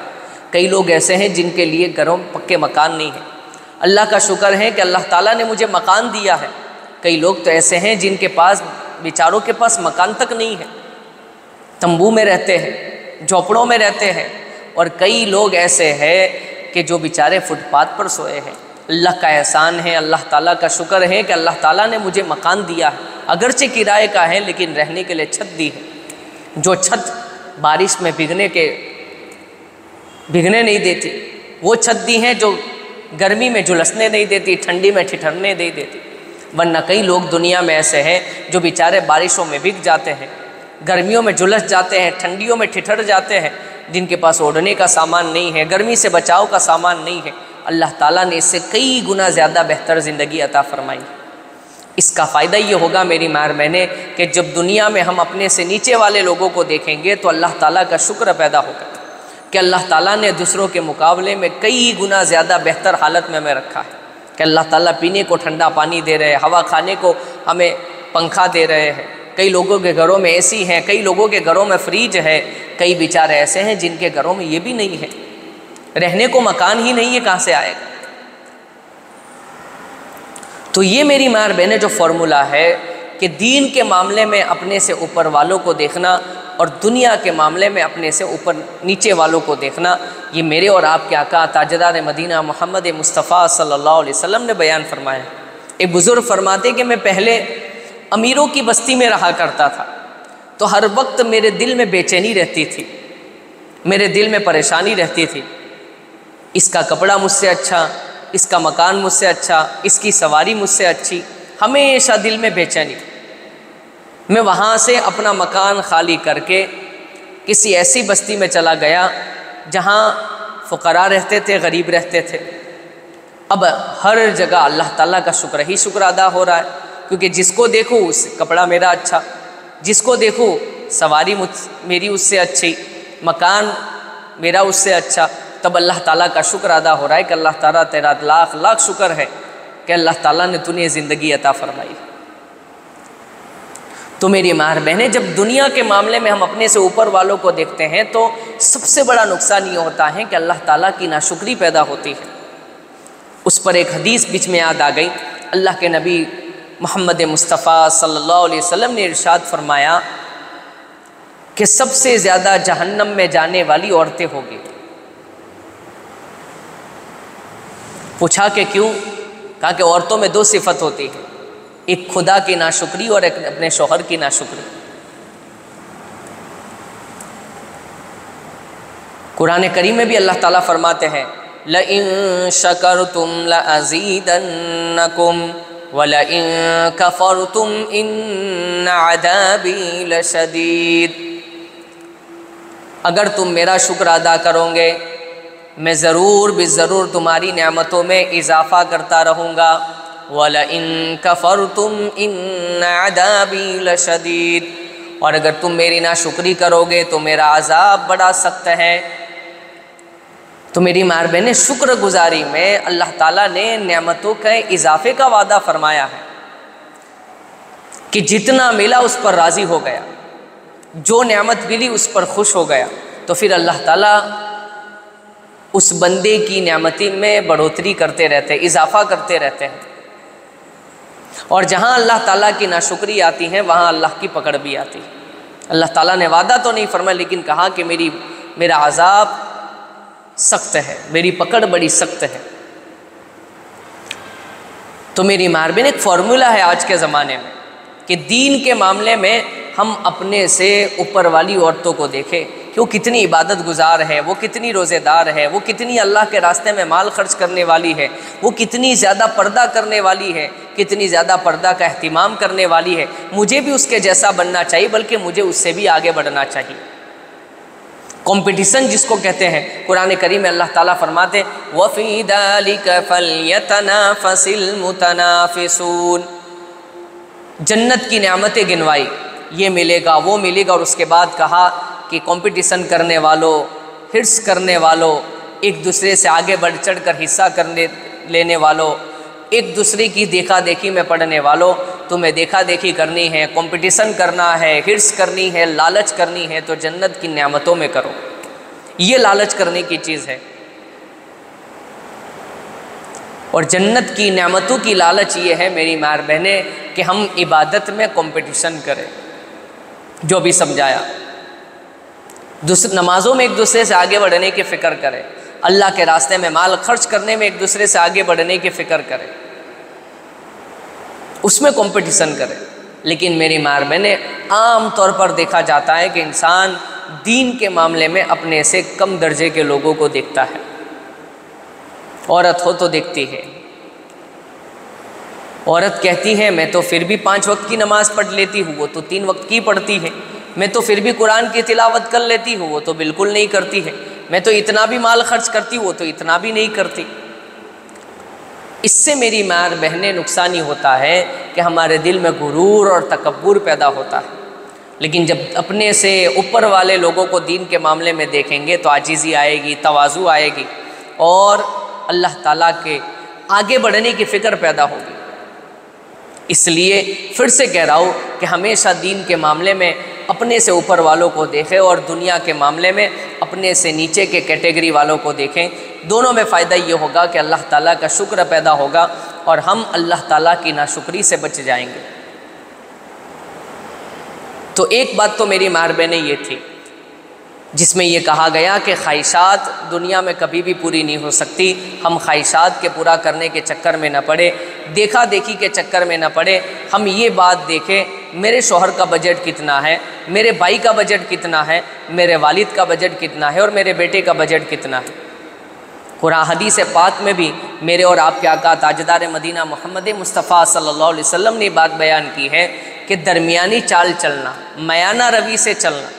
کئی لوگ ایسے ہیں جن کے لیے گھروں میں پکے مکان نہیں ہیں، اللہ کا شکر ہے کہ اللہ تعالیٰ نے مجھے مکان دیا ہے۔ کئی لوگ تو ایسے ہیں جن کے پاس، بیچاروں کے پاس مکان تک نہیں ہے، تمبو میں رہتے ہیں، جھوپڑوں میں رہتے ہیں، اور کئی لوگ ایسے ہیں کہ جو بیچارے فٹ پاتھ پر سوئے ہیں۔ اللہ کا احسان ہے، اللہ تعالیٰ کا شکر ہے کہ اللہ تعالیٰ نے مجھے مکان دیا ہے، اگرچہ کرائے کا ہے لیکن رہنے کے لیے چھت دی ہے، جو چھت بارش میں بھگنے نہیں دیتی، وہ چھت دی ہیں جو گرمی میں جھلسنے نہیں دیتی، ٹھنڈی میں ٹھٹھرنے نہیں دیتی۔ ورنہ کئی لوگ دنیا میں ایسے ہیں جو بیچارے بارشوں میں بھگ جاتے ہیں، گرمیوں میں جھلس جاتے ہیں، ٹھنڈیوں میں ٹھٹھر جاتے ہیں، جن کے پاس اوڑھنے کا سامان نہیں ہے، گرمی سے بچاؤ کا سامان نہیں ہے۔ اللہ تعالیٰ نے اس سے کئی گنا زیادہ بہتر زندگی عطا فرمائی۔ اس کا فائدہ یہ ہوگا میری ماں بہنیں کہ جب دنیا میں ہم اپنے سے نیچے والے لوگوں کو دیکھیں گے تو اللہ تعالیٰ کا شکر پیدا ہوگا کہ اللہ تعالیٰ نے دوسروں کے مقابلے میں کئی گنا زیادہ بہتر حالت میں ہمیں رکھا ہے، کہ اللہ تعالیٰ پینے کو ٹھنڈا پانی دے رہے ہیں، ہوا کھانے کو ہمیں پنکھا دے رہے ہیں، کئی لوگوں کے گھروں میں اے سی ہیں، کئی لوگوں کے گھروں میں فریج ہے، کئی بیچارے ایسے ہیں جن کے گھروں میں یہ بھی نہیں ہے، رہنے کو مکان ہی نہیں ہے، کہاں سے آئے گا؟ تو یہ میری ماں بہنیں جو فارمولہ ہے کہ دین کے معاملے میں اپنے سے اوپر والوں کو دیکھنا اور دنیا کے معاملے میں اپنے سے اوپر نیچے والوں کو دیکھنا، یہ میرے اور آپ کے آقا تاجدار مدینہ محمد مصطفیٰ صلی اللہ علیہ وسلم نے بیان فرمایا۔ ایک بزرگ فرماتے کہ میں پہلے امیروں کی بستی میں رہا کرتا تھا، تو ہر وقت میرے دل میں بے چینی رہتی تھی، میرے دل میں پریشانی رہتی تھی، اس کا کپڑا مجھ سے اچھا، اس کا مکان مجھ سے اچھا، اس کی سواری مجھ سے اچھی، ہمیشہ دل میں بے چینی۔ میں وہاں سے اپنا مکان خالی کر کے کسی ایسی بستی میں چلا گیا جہاں فقراء رہتے تھے، غریب رہتے تھے۔ اب ہر جگہ اللہ تعالیٰ کا شکر ہی شکر ادا ہو رہا ہے، کیونکہ جس کو دیکھو اس کپڑا میرا اچھا، جس کو دیکھو سواری میری اس سے اچھی، مکان میرا اس سے اچھا، تب اللہ تعالیٰ کا شکر ادا ہو رہا ہے کہ اللہ تعالیٰ تیرا لاکھ لاکھ شکر ہے کہ اللہ تعالیٰ نے تجھے زندگی عطا فرمائی۔ تو میری ماں بہنیں، جب دنیا کے معاملے میں ہم اپنے سے اوپر والوں کو دیکھتے ہیں تو سب سے بڑا نقصان یہ ہوتا ہے کہ اللہ تعالیٰ کی ناشکری پیدا ہوتی ہے۔ اس پر ایک حدیث بیچ میں یاد آ گئی، اللہ کے نبی محمد مصطفیٰ صلی اللہ علیہ وسلم نے ارشاد فرمایا کہ سب سے زیادہ جہنم میں جانے والی عورتیں ہوگی۔ پوچھا کہ کیوں؟ کہا کہ عورتوں میں 2 صفت ہوتی ہے، ایک خدا کی ناشکری اور ایک اپنے شوہر کی ناشکری۔ قرآن کریم میں بھی اللہ تعالیٰ فرماتے ہیں لَإِن شَكَرْتُمْ لَأَزِيدَنَّكُمْ وَلَئِن كَفَرْتُمْ إِنَّ عَذَابِي لَشَدِيدٌ۔ اگر تم میرا شکر ادا کرو گے میں ضرور ضرور تمہاری نعمتوں میں اضافہ کرتا رہوں گا۔ وَلَئِن كَفَرْتُمْ إِنَّ عَذَابِي لَشَدِيدٌ، اور اگر تم میری ناشکری کرو گے تو میرا عذاب بڑا سخت ہے۔ تو میری ماں بہنیں، شکر گزاری میں اللہ تعالیٰ نے نعمتوں کے اضافے کا وعدہ فرمایا ہے کہ جتنا ملا اس پر راضی ہو گیا، جو نعمت ملی اس پر خوش ہو گیا، تو پھر اللہ تعالیٰ اس بندے کی نعمتی میں بڑھوتری کرتے رہتے ہیں، اضافہ کرتے رہتے ہیں۔ اور جہاں اللہ تعالیٰ کی ناشکری آتی ہے وہاں اللہ کی پکڑ بھی آتی ہے۔ اللہ تعالیٰ نے وعدہ تو نہیں فرمایا، لیکن کہا کہ میرا عذاب سخت ہے، میری پکڑ بڑی سخت ہے۔ تو میری ماں بہن، ایک فارمولا ہے آج کے زمانے میں کہ دین کے معاملے میں ہم اپنے سے اوپر والی عورتوں کو دیکھیں کہ وہ کتنی عبادت گزار ہے، وہ کتنی روزے دار ہے، وہ کتنی اللہ کے راستے میں مال خرچ کرنے والی ہے، وہ کتنی زیادہ پردہ کرنے والی ہے، کتنی زیادہ پردہ کا اہتمام کرنے والی ہے۔ مجھے بھی اس کے جیسا بننا چاہیے، بلکہ مجھے اس سے بھی آگے بڑھنا چاہیے۔ کمپٹیشن جس کو کہتے ہیں، قرآن کریم میں اللہ تعالیٰ فرماتے ہیں وَفِي ذَلِكَ فَلْيَتَنَافَسِ الْمُتَنَافِسُونَ۔ جنت کی نعمتیں گنوائی، یہ ملے گا وہ ملے گا، اور اس کے بعد کہا کہ کمپٹیشن کرنے والوں، ہرس کرنے والوں، ایک دوسرے سے آگے بڑھ چڑھ کر حصہ لینے والوں، ایک دوسرے کی دیکھا دیکھی میں پڑھنے والوں، تمہیں دیکھا دیکھی کرنی ہے، کمپٹیشن کرنا ہے، ہرس کرنی ہے، لالچ کرنی ہے تو جنت کی نعمتوں میں کرو۔ یہ لالچ کرنے کی چیز ہے، اور جنت کی نعمتوں کی لالچ یہ ہے میری ماں بہنیں کہ ہم عبادت میں کمپٹیشن کریں، جو بھی سمجھایا۔ نمازوں میں ایک دوسرے سے آگے بڑھنے کی فکر کرے، اللہ کے راستے میں مال خرچ کرنے میں ایک دوسرے سے آگے بڑھنے کی فکر کرے، اس میں کمپٹیشن کرے۔ لیکن میری ماں بہنیں، عام طور پر دیکھا جاتا ہے کہ انسان دین کے معاملے میں اپنے سے کم درجے کے لوگوں کو دیکھتا ہے۔ عورت ہو تو دیکھتی ہے، عورت کہتی ہے میں تو پھر بھی 5 وقت کی نماز پڑھ لیتی ہوں، وہ تو 3 وقت کی پڑھتی ہے۔ میں تو پھر بھی قرآن کی تلاوت کر لیتی ہوں، وہ تو بالکل نہیں کرتی ہے۔ میں تو اتنا بھی مال خرچ کرتی ہوں، وہ تو اتنا بھی نہیں کرتی۔ اس سے میری ماں بہنیں نقصان ہی ہوتا ہے کہ ہمارے دل میں غرور اور تکبر پیدا ہوتا ہے۔ لیکن جب اپنے سے اوپر والے لوگوں کو دین کے معاملے میں دیکھیں گے تو عاجزی آئے گی، تواضع آئے گی، اور اللہ تعالیٰ کے آگے بڑھنے کی فکر پیدا ہوگی۔ اس لیے پھر سے کہہ رہا ہوں کہ ہمیشہ دین کے معاملے میں اپنے سے اوپر والوں کو دیکھیں، اور دنیا کے معاملے میں اپنے سے نیچے کے کیٹیگری والوں کو دیکھیں۔ دونوں میں فائدہ یہ ہوگا کہ اللہ تعالیٰ کا شکر پیدا ہوگا اور ہم اللہ تعالیٰ کی ناشکری سے بچ جائیں گے۔ تو ایک بات تو میری ماں بہنیں یہ تھی جس میں یہ کہا گیا کہ خواہشات دنیا میں کبھی بھی پوری نہیں ہو سکتی۔ ہم خواہشات کے پورا کرنے کے چکر میں نہ پڑے، دیکھا دیکھی کے چکر میں نہ پڑے۔ ہم یہ بات دیکھیں میرے شوہر کا بجٹ کتنا ہے، میرے بھائی کا بجٹ کتنا ہے، میرے والد کا بجٹ کتنا ہے، اور میرے بیٹے کا بجٹ کتنا ہے۔ قرآن حدیث پاک میں بھی میرے اور آپ کے آقا تاجدار مدینہ محمد مصطفیٰ صلی اللہ علیہ وسلم نے بات بیان کی ہے کہ درمیانی چال چلنا، میانہ روی سے چلنا۔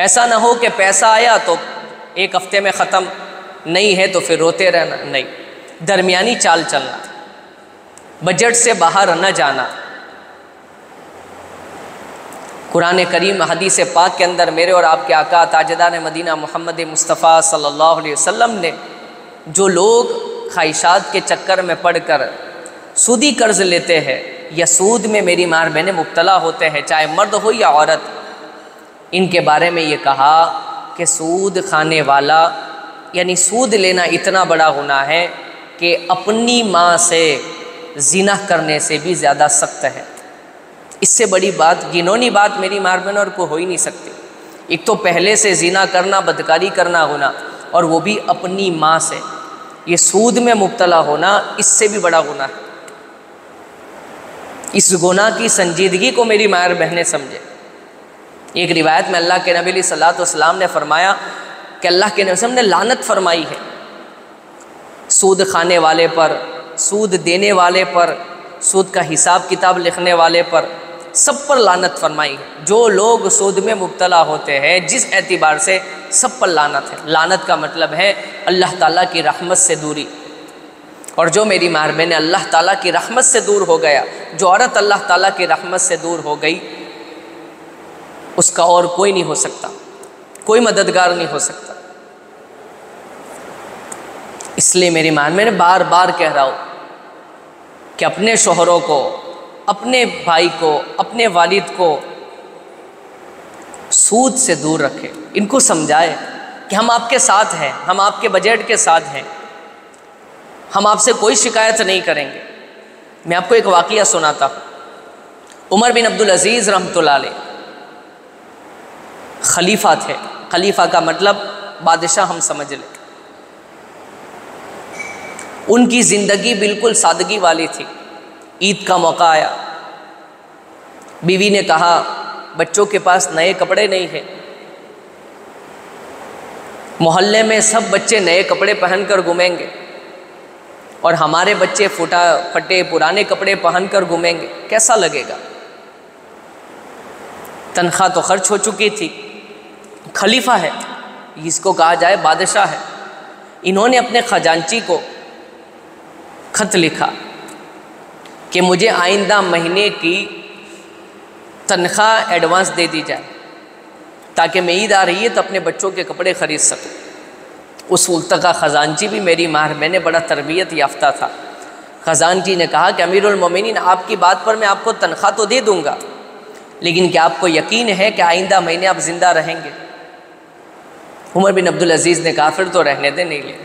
ایسا نہ ہو کہ پیسہ آیا تو 1 ہفتے میں ختم، نہیں ہے تو پھر روتے رہنا، نہیں، درمیانی چال چلنا، بجٹ سے باہر نہ جانا۔ قرآن کریم حدیث پاک کے اندر میرے اور آپ کے آقا تاجدار مدینہ محمد مصطفیٰ صلی اللہ علیہ وسلم نے جو لوگ خواہشات کے چکر میں پڑ کر سودی قرض لیتے ہیں یا سود میں میری ماں بہنیں مبتلا ہوتے ہیں، چاہے مرد ہو یا عورت، ان کے بارے میں یہ کہا کہ سود کھانے والا، یعنی سود لینا اتنا بڑا گناہ ہے کہ اپنی ماں سے زنا کرنے سے بھی زیادہ سخت ہے۔ اس سے بڑی بات، گنونی بات میری ماں بہنوں کو ہو ہی نہیں سکتی۔ ایک تو پہلے سے زنا کرنا، بدکاری کرنا گناہ، اور وہ بھی اپنی ماں سے۔ یہ سود میں مبتلا ہونا اس سے بھی بڑا گناہ ہے۔ اس گناہ کی سنجیدگی کو میری ماں بہنیں سمجھے۔ ایک روایت میں اللہ کے نبی علیہ الصلوۃ والسلام نے فرمایا کہ اللہ کے نبی صلی اللہ علیہ وسلم نے لعنت فرمائی ہے سود کھانے والے پر، سود دینے والے پر، سود کا حساب کتاب لکھنے والے پر، سب پر لعنت فرمائی ہے۔ جو لوگ سود میں مبتلا ہوتے ہیں جس اعتبار سے، سب پر لعنت ہے۔ لعنت کا مطلب ہے اللہ تعالیٰ کی رحمت سے دوری، اور جو میری ماں بہن اللہ تعالیٰ کی رحمت سے دور ہو گیا، جو عورت اللہ تعالیٰ کی رحمت سے دور ہو گئی، اس کا اور کوئی نہیں ہو سکتا، کوئی مددگار نہیں ہو سکتا۔ اس لیے میری ماں میں بار بار کہہ رہا ہوں کہ اپنے شوہروں کو، اپنے بھائی کو، اپنے والد کو سود سے دور رکھے، ان کو سمجھائے کہ ہم آپ کے ساتھ ہیں، ہم آپ کے بجٹ کے ساتھ ہیں، ہم آپ سے کوئی شکایت نہیں کریں گے۔ میں آپ کو ایک واقعہ سناتا ہوں۔ عمر بن عبدالعزیز رحمۃ اللہ علیہ خلیفہ تھے۔ خلیفہ کا مطلب بادشاہ ہم سمجھ لیں۔ ان کی زندگی بالکل سادگی والی تھی۔ عید کا موقع آیا، بیوی نے کہا بچوں کے پاس نئے کپڑے نہیں ہیں، محلے میں سب بچے نئے کپڑے پہن کر گھومیں گے اور ہمارے بچے پھٹے پرانے کپڑے پہن کر گھومیں گے، کیسا لگے گا؟ تنخواہ تو خرچ ہو چکی تھی، خلیفہ ہے، اس کو کہا جائے بادشاہ ہے۔ انہوں نے اپنے خزانچی کو خط لکھا کہ مجھے آئندہ مہینے کی تنخواہ ایڈوانس دے دی جائے تاکہ میں عید آ رہی ہے تو اپنے بچوں کے کپڑے خرید سکوں۔ اس وقت کا خزانچی بھی میری ماں بہن بڑا تربیت یافتہ تھا۔ خزانچی نے کہا کہ امیر المومنین، آپ کی بات پر میں آپ کو تنخواہ تو دے دوں گا، لیکن کیا آپ کو یقین ہے کہ آئندہ مہینے آپ زندہ رہیں گے؟ عمر بن عبدالعزیز نے کہا پھر تو رہنے دے، نہیں لے۔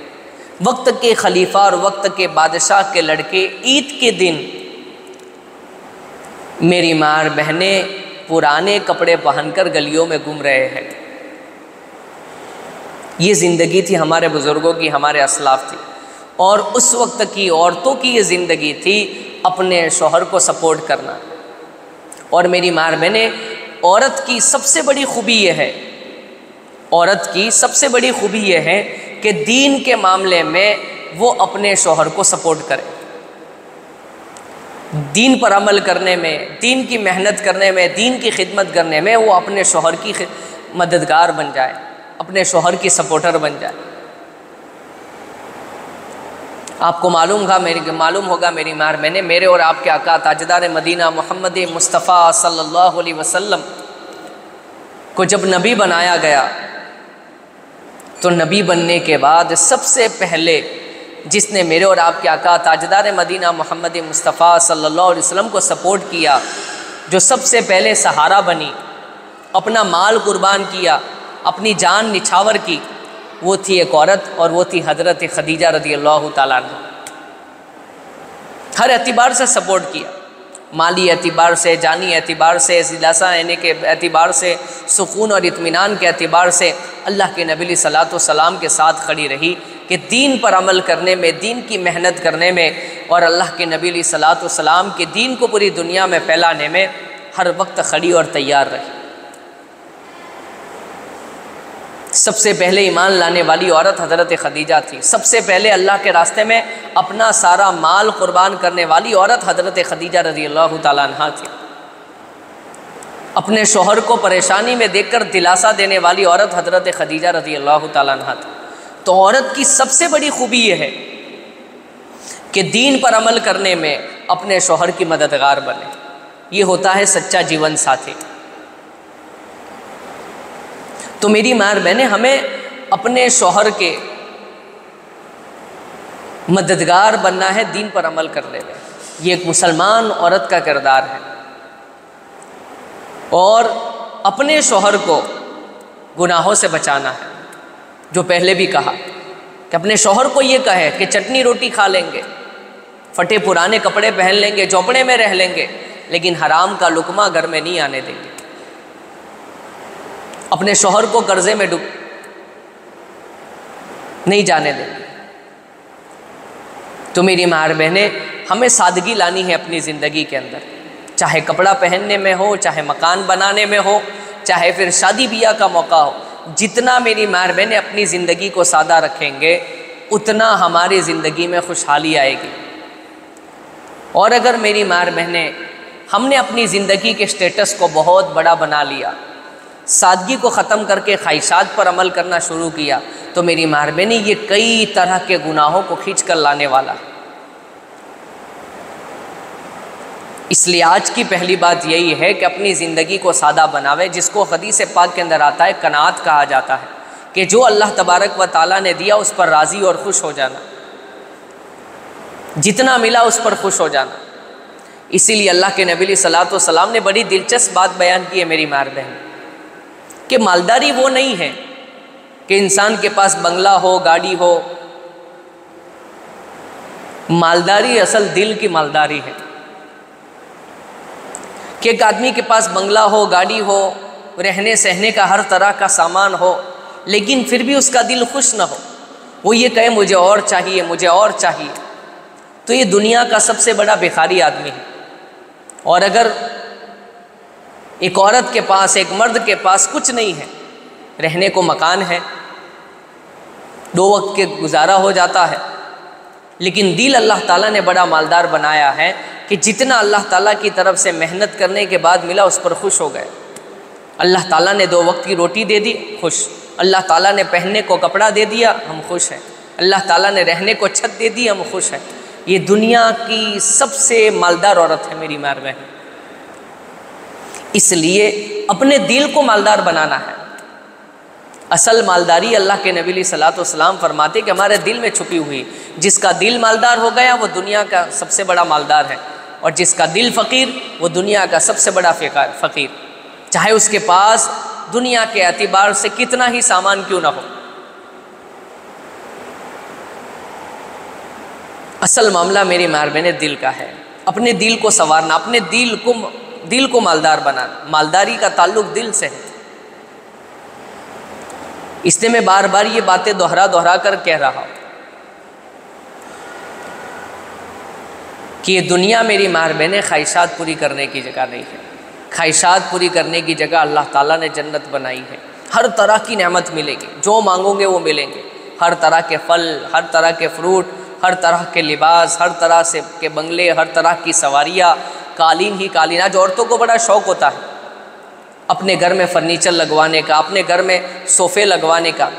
وقت کے خلیفہ اور وقت کے بادشاہ کے لڑکے عید کے دن میری ماں بہنیں پرانے کپڑے پہن کر گلیوں میں گھوم رہے ہیں۔ یہ زندگی تھی ہمارے بزرگوں کی، ہمارے اسلاف تھی۔ اور اس وقت کی عورتوں کی یہ زندگی تھی اپنے شوہر کو سپورٹ کرنا۔ اور میری ماں بہنیں، عورت کی سب سے بڑی خوبی یہ ہے، عورت کی سب سے بڑی خوبی یہ ہے کہ دین کے معاملے میں وہ اپنے شوہر کو سپورٹ کرے، دین پر عمل کرنے میں، دین کی محنت کرنے میں، دین کی خدمت کرنے میں وہ اپنے شوہر کی مددگار بن جائے، اپنے شوہر کی سپورٹر بن جائے۔ آپ کو معلوم ہوگا میری ماں بہنیں، میرے اور آپ کے آقا تاجدار مدینہ محمد مصطفیٰ صلی اللہ علیہ وسلم کو جب نبی بنایا گیا تو نبی بننے کے بعد سب سے پہلے جس نے میرے اور آپ کے آقا تاجدار مدینہ محمد مصطفیٰ صلی اللہ علیہ وسلم کو سپورٹ کیا، جو سب سے پہلے سہارا بنی، اپنا مال قربان کیا، اپنی جان نچھاور کی، وہ تھی ایک عورت، اور وہ تھی حضرت خدیجہ رضی اللہ تعالیٰ عنہ۔ ہر اعتبار سے سپورٹ کیا، مالی اعتبار سے، جانی اعتبار سے، دلاسا آنے کے اعتبار سے، سکون اور اطمینان کے اعتبار سے اللہ کے نبی صلی اللہ علیہ وسلم کے ساتھ کھڑی رہی کہ دین پر عمل کرنے میں، دین کی محنت کرنے میں، اور اللہ کے نبی صلی اللہ علیہ وسلم کے دین کو پوری دنیا میں پھیلانے میں ہر وقت کھڑی اور تیار رہی۔ سب سے پہلے ایمان لانے والی عورت حضرت خدیجہ تھی، سب سے پہلے اللہ کے راستے میں اپنا سارا مال قربان کرنے والی عورت حضرت خدیجہ رضی اللہ تعالیٰ عنہا تھی۔ اپنے شوہر کو پریشانی میں دیکھ کر دلاسا دینے والی عورت حضرت خدیجہ رضی اللہ تعالیٰ عنہا تھی۔ تو عورت کی سب سے بڑی خوبی یہ ہے کہ دین پر عمل کرنے میں اپنے شوہر کی مددگار بنے، یہ ہوتا ہے سچا جیون ساتھی۔ تو میری ماں بہنیں، ہمیں اپنے شوہر کے مددگار بننا ہے دین پر عمل کرنے میں، یہ ایک مسلمان عورت کا کردار ہے۔ اور اپنے شوہر کو گناہوں سے بچانا ہے، جو پہلے بھی کہا کہ اپنے شوہر کو یہ کہے کہ چٹنی روٹی کھا لیں گے، پھٹے پرانے کپڑے پہن لیں گے، جھونپڑے میں رہ لیں گے، لیکن حرام کا لقمہ گھر میں نہیں آنے دیں گے، اپنے شوہر کو قرضے میں نہیں جانے دیں گے۔ تو میری ماں بہنیں، ہمیں سادگی لانی ہے اپنی زندگی کے اندر، چاہے کپڑا پہننے میں ہو، چاہے مکان بنانے میں ہو، چاہے پھر شادی بیاہ کا موقع ہو۔ جتنا میری ماں بہنیں اپنی زندگی کو سادہ رکھیں گے، اتنا ہماری زندگی میں خوشحالی آئے گی۔ اور اگر میری ماں بہنیں ہم نے اپنی زندگی کے سٹیٹس کو بہت بڑا بنا لیا، سادگی کو ختم کر کے خواہشات پر عمل کرنا شروع کیا، تو میری مہربانی یہ کئی طرح کے گناہوں کو کھینچ کر لانے والا ہے۔ اس لیے آج کی پہلی بات یہی ہے کہ اپنی زندگی کو سادہ بناوے، جس کو حدیث پاک کے اندر آتا ہے قناعت کہا جاتا ہے، کہ جو اللہ تبارک و تعالیٰ نے دیا اس پر راضی اور خوش ہو جانا، جتنا ملا اس پر خوش ہو جانا۔ اسی لیے اللہ کے نبی علیہ الصلوۃ والسلام نے بڑی دلچسپ بات بیان کی ہے میری ماں بہن، کہ مالداری وہ نہیں ہے کہ انسان کے پاس بنگلہ ہو، گاڑی ہو۔ مالداری اصل دل کی مالداری ہے، کہ ایک آدمی کے پاس بنگلہ ہو، گاڑی ہو، رہنے سہنے کا ہر طرح کا سامان ہو، لیکن پھر بھی اس کا دل خوش نہ ہو، وہ یہ کہے مجھے اور چاہیے، مجھے اور چاہیے، تو یہ دنیا کا سب سے بڑا بھکاری آدمی ہے۔ اور اگر ایک عورت کے پاس، ایک مرد کے پاس کچھ نہیں ہے، رہنے کو مکان ہے، 2 وقت کے گزارا ہو جاتا ہے، لیکن دل اللہ تعالیٰ نے بڑا مالدار بنایا ہے کہ جتنا اللہ تعالیٰ کی طرف سے محنت کرنے کے بعد ملا اس پر خوش ہو گئے۔ اللہ تعالیٰ نے 2 وقت کی روٹی دے دی، خوش۔ اللہ تعالیٰ نے پہننے کو کپڑا دے دیا، ہم خوش ہیں۔ اللہ تعالیٰ نے رہنے کو چھت دے دی، ہم خوش ہیں۔ یہ دنیا کی سب سے مالدار عورت ہے میری ماں بہن۔ اس لیے اپنے دل کو مالدار بنانا ہے۔ اصل مالداری اللہ کے نبی علیہ الصلوۃ والسلام فرماتے کہ ہمارے دل میں چھپی ہوئی، جس کا دل مالدار ہو گیا وہ دنیا کا سب سے بڑا مالدار ہے، اور جس کا دل فقیر وہ دنیا کا سب سے بڑا فقیر، چاہے اس کے پاس دنیا کے اعتبار سے کتنا ہی سامان کیوں نہ ہو۔ اصل معاملہ میری مہربانی دل کا ہے، اپنے دل کو سنوارنا، اپنے دل کو مالدار بنانا۔ مالداری کا تعلق دل سے ہے۔ اس لیے میں بار بار یہ باتیں دہرا کر کہہ رہا ہوں کہ یہ دنیا میری ماں بہنیں خواہشات پوری کرنے کی جگہ نہیں ہے۔ خواہشات پوری کرنے کی جگہ اللہ تعالیٰ نے جنت بنائی ہے۔ ہر طرح کی نعمت ملے گی، جو مانگو گے وہ ملیں گے۔ ہر طرح کے پھل، ہر طرح کے فروٹ، ہر طرح کے لباس، ہر طرح سے کے بنگلے، ہر طرح کی سواریاں، قالین ہی قالین۔ آج عورتوں کو بڑا شوق ہوتا ہے اپنے گھر میں فرنیچر لگوانے کا، اپنے گھر میں صوفے لگوانے کا۔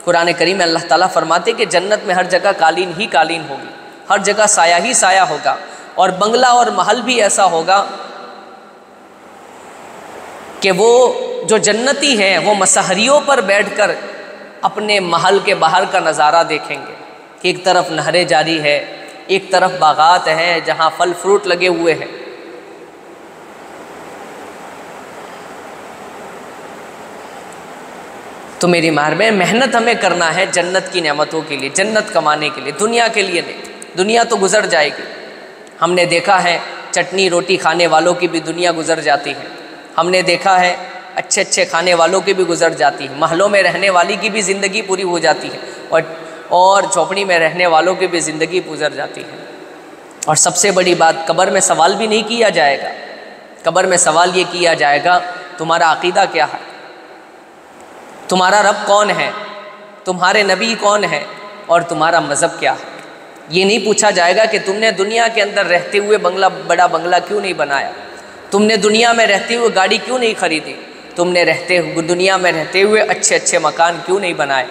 قرآن کریم میں اللہ تعالیٰ فرماتے کہ جنت میں ہر جگہ قالین ہی قالین ہوگی، ہر جگہ سایہ ہی سایہ ہوگا، اور بنگلہ اور محل بھی ایسا ہوگا کہ وہ جو جنتی ہیں وہ مسہریوں پر بیٹھ کر اپنے محل کے باہر کا نظارہ دیکھیں گے کہ ایک طرف نہریں جاری ہے، ایک طرف باغات ہیں جہاں پھل فروٹ لگے ہوئے ہیں۔ تو میری مہربانی محنت ہمیں کرنا ہے جنت کی نعمتوں کے لیے، جنت کمانے کے لیے، دنیا کے لیے نہیں۔ دنیا تو گزر جائے گی۔ ہم نے دیکھا ہے چٹنی روٹی کھانے والوں کی بھی دنیا گزر جاتی ہے۔ ہم نے دیکھا ہے اچھے اچھے کھانے والوں کی بھی گزر جاتی ہے، محلوں میں رہنے والی کی بھی زندگی پوری ہو جاتی ہے، اور جھونپڑی میں رہنے والوں کی بھی زندگی گزر جاتی ہے۔ اور سب سے بڑی بات، قبر میں سوال بھی نہیں کیا جائے گا۔ قبر میں سوال یہ کیا جائے گا تمہارا عقیدہ کیا ہے، تمہارا رب کون ہے، تمہارے نبی کون ہے، اور تمہارا مذہب کیا ہے۔ یہ نہیں پوچھا جائے گا کہ تم نے دنیا کے اندر رہتے ہوئے بڑا بنگلہ کیوں نہیں بنایا، تم نے دنیا میں رہتے ہوئے گاڑی کیوں نہیں خریدی، تم نے دنیا میں رہتے ہوئے اچھے اچھے مکان کیوں نہیں بنائے،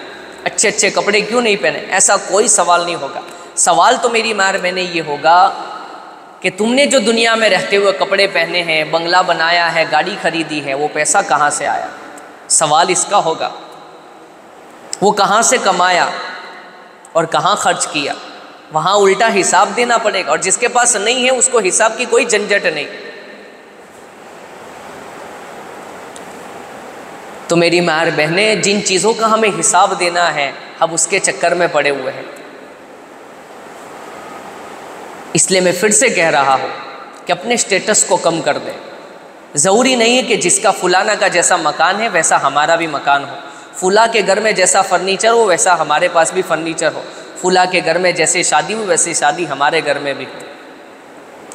اچھے اچھے کپڑے کیوں نہیں پہنے۔ ایسا کوئی سوال نہیں ہوگا۔ سوال تو میری ماں بہنیں یہ ہوگا کہ تم نے جو دنیا میں رہتے ہوئے کپڑے پہنے ہیں، بنگلہ بنایا ہے، گاڑی خریدی ہے، وہ پیسہ کہاں سے آیا۔ سوال اس کا ہوگا، وہ کہاں سے کمایا اور کہاں خرچ کیا۔ وہاں الٹا حساب دینا پڑے گا، اور جس کے پاس نہیں ہے اس کو حساب کی کوئی جھنجھٹ نہیں۔ تو میری ماں بہنیں، جن چیزوں کا ہمیں حساب دینا ہے ہم اس کے چکر میں پڑے ہوئے ہیں۔ اس لیے میں پھر سے کہہ رہا ہوں کہ اپنے سٹیٹس کو کم کر دیں۔ ضروری نہیں ہے کہ جس کا فلانا کا جیسا مکان ہے ویسا ہمارا بھی مکان ہو، فلاں کے گھر میں جیسا فرنیچر ہو ویسا ہمارے پاس بھی فرنیچر ہو، فلاں کے گھر میں جیسے شادی ہو ویسی شادی ہمارے گھر میں بھی ہو۔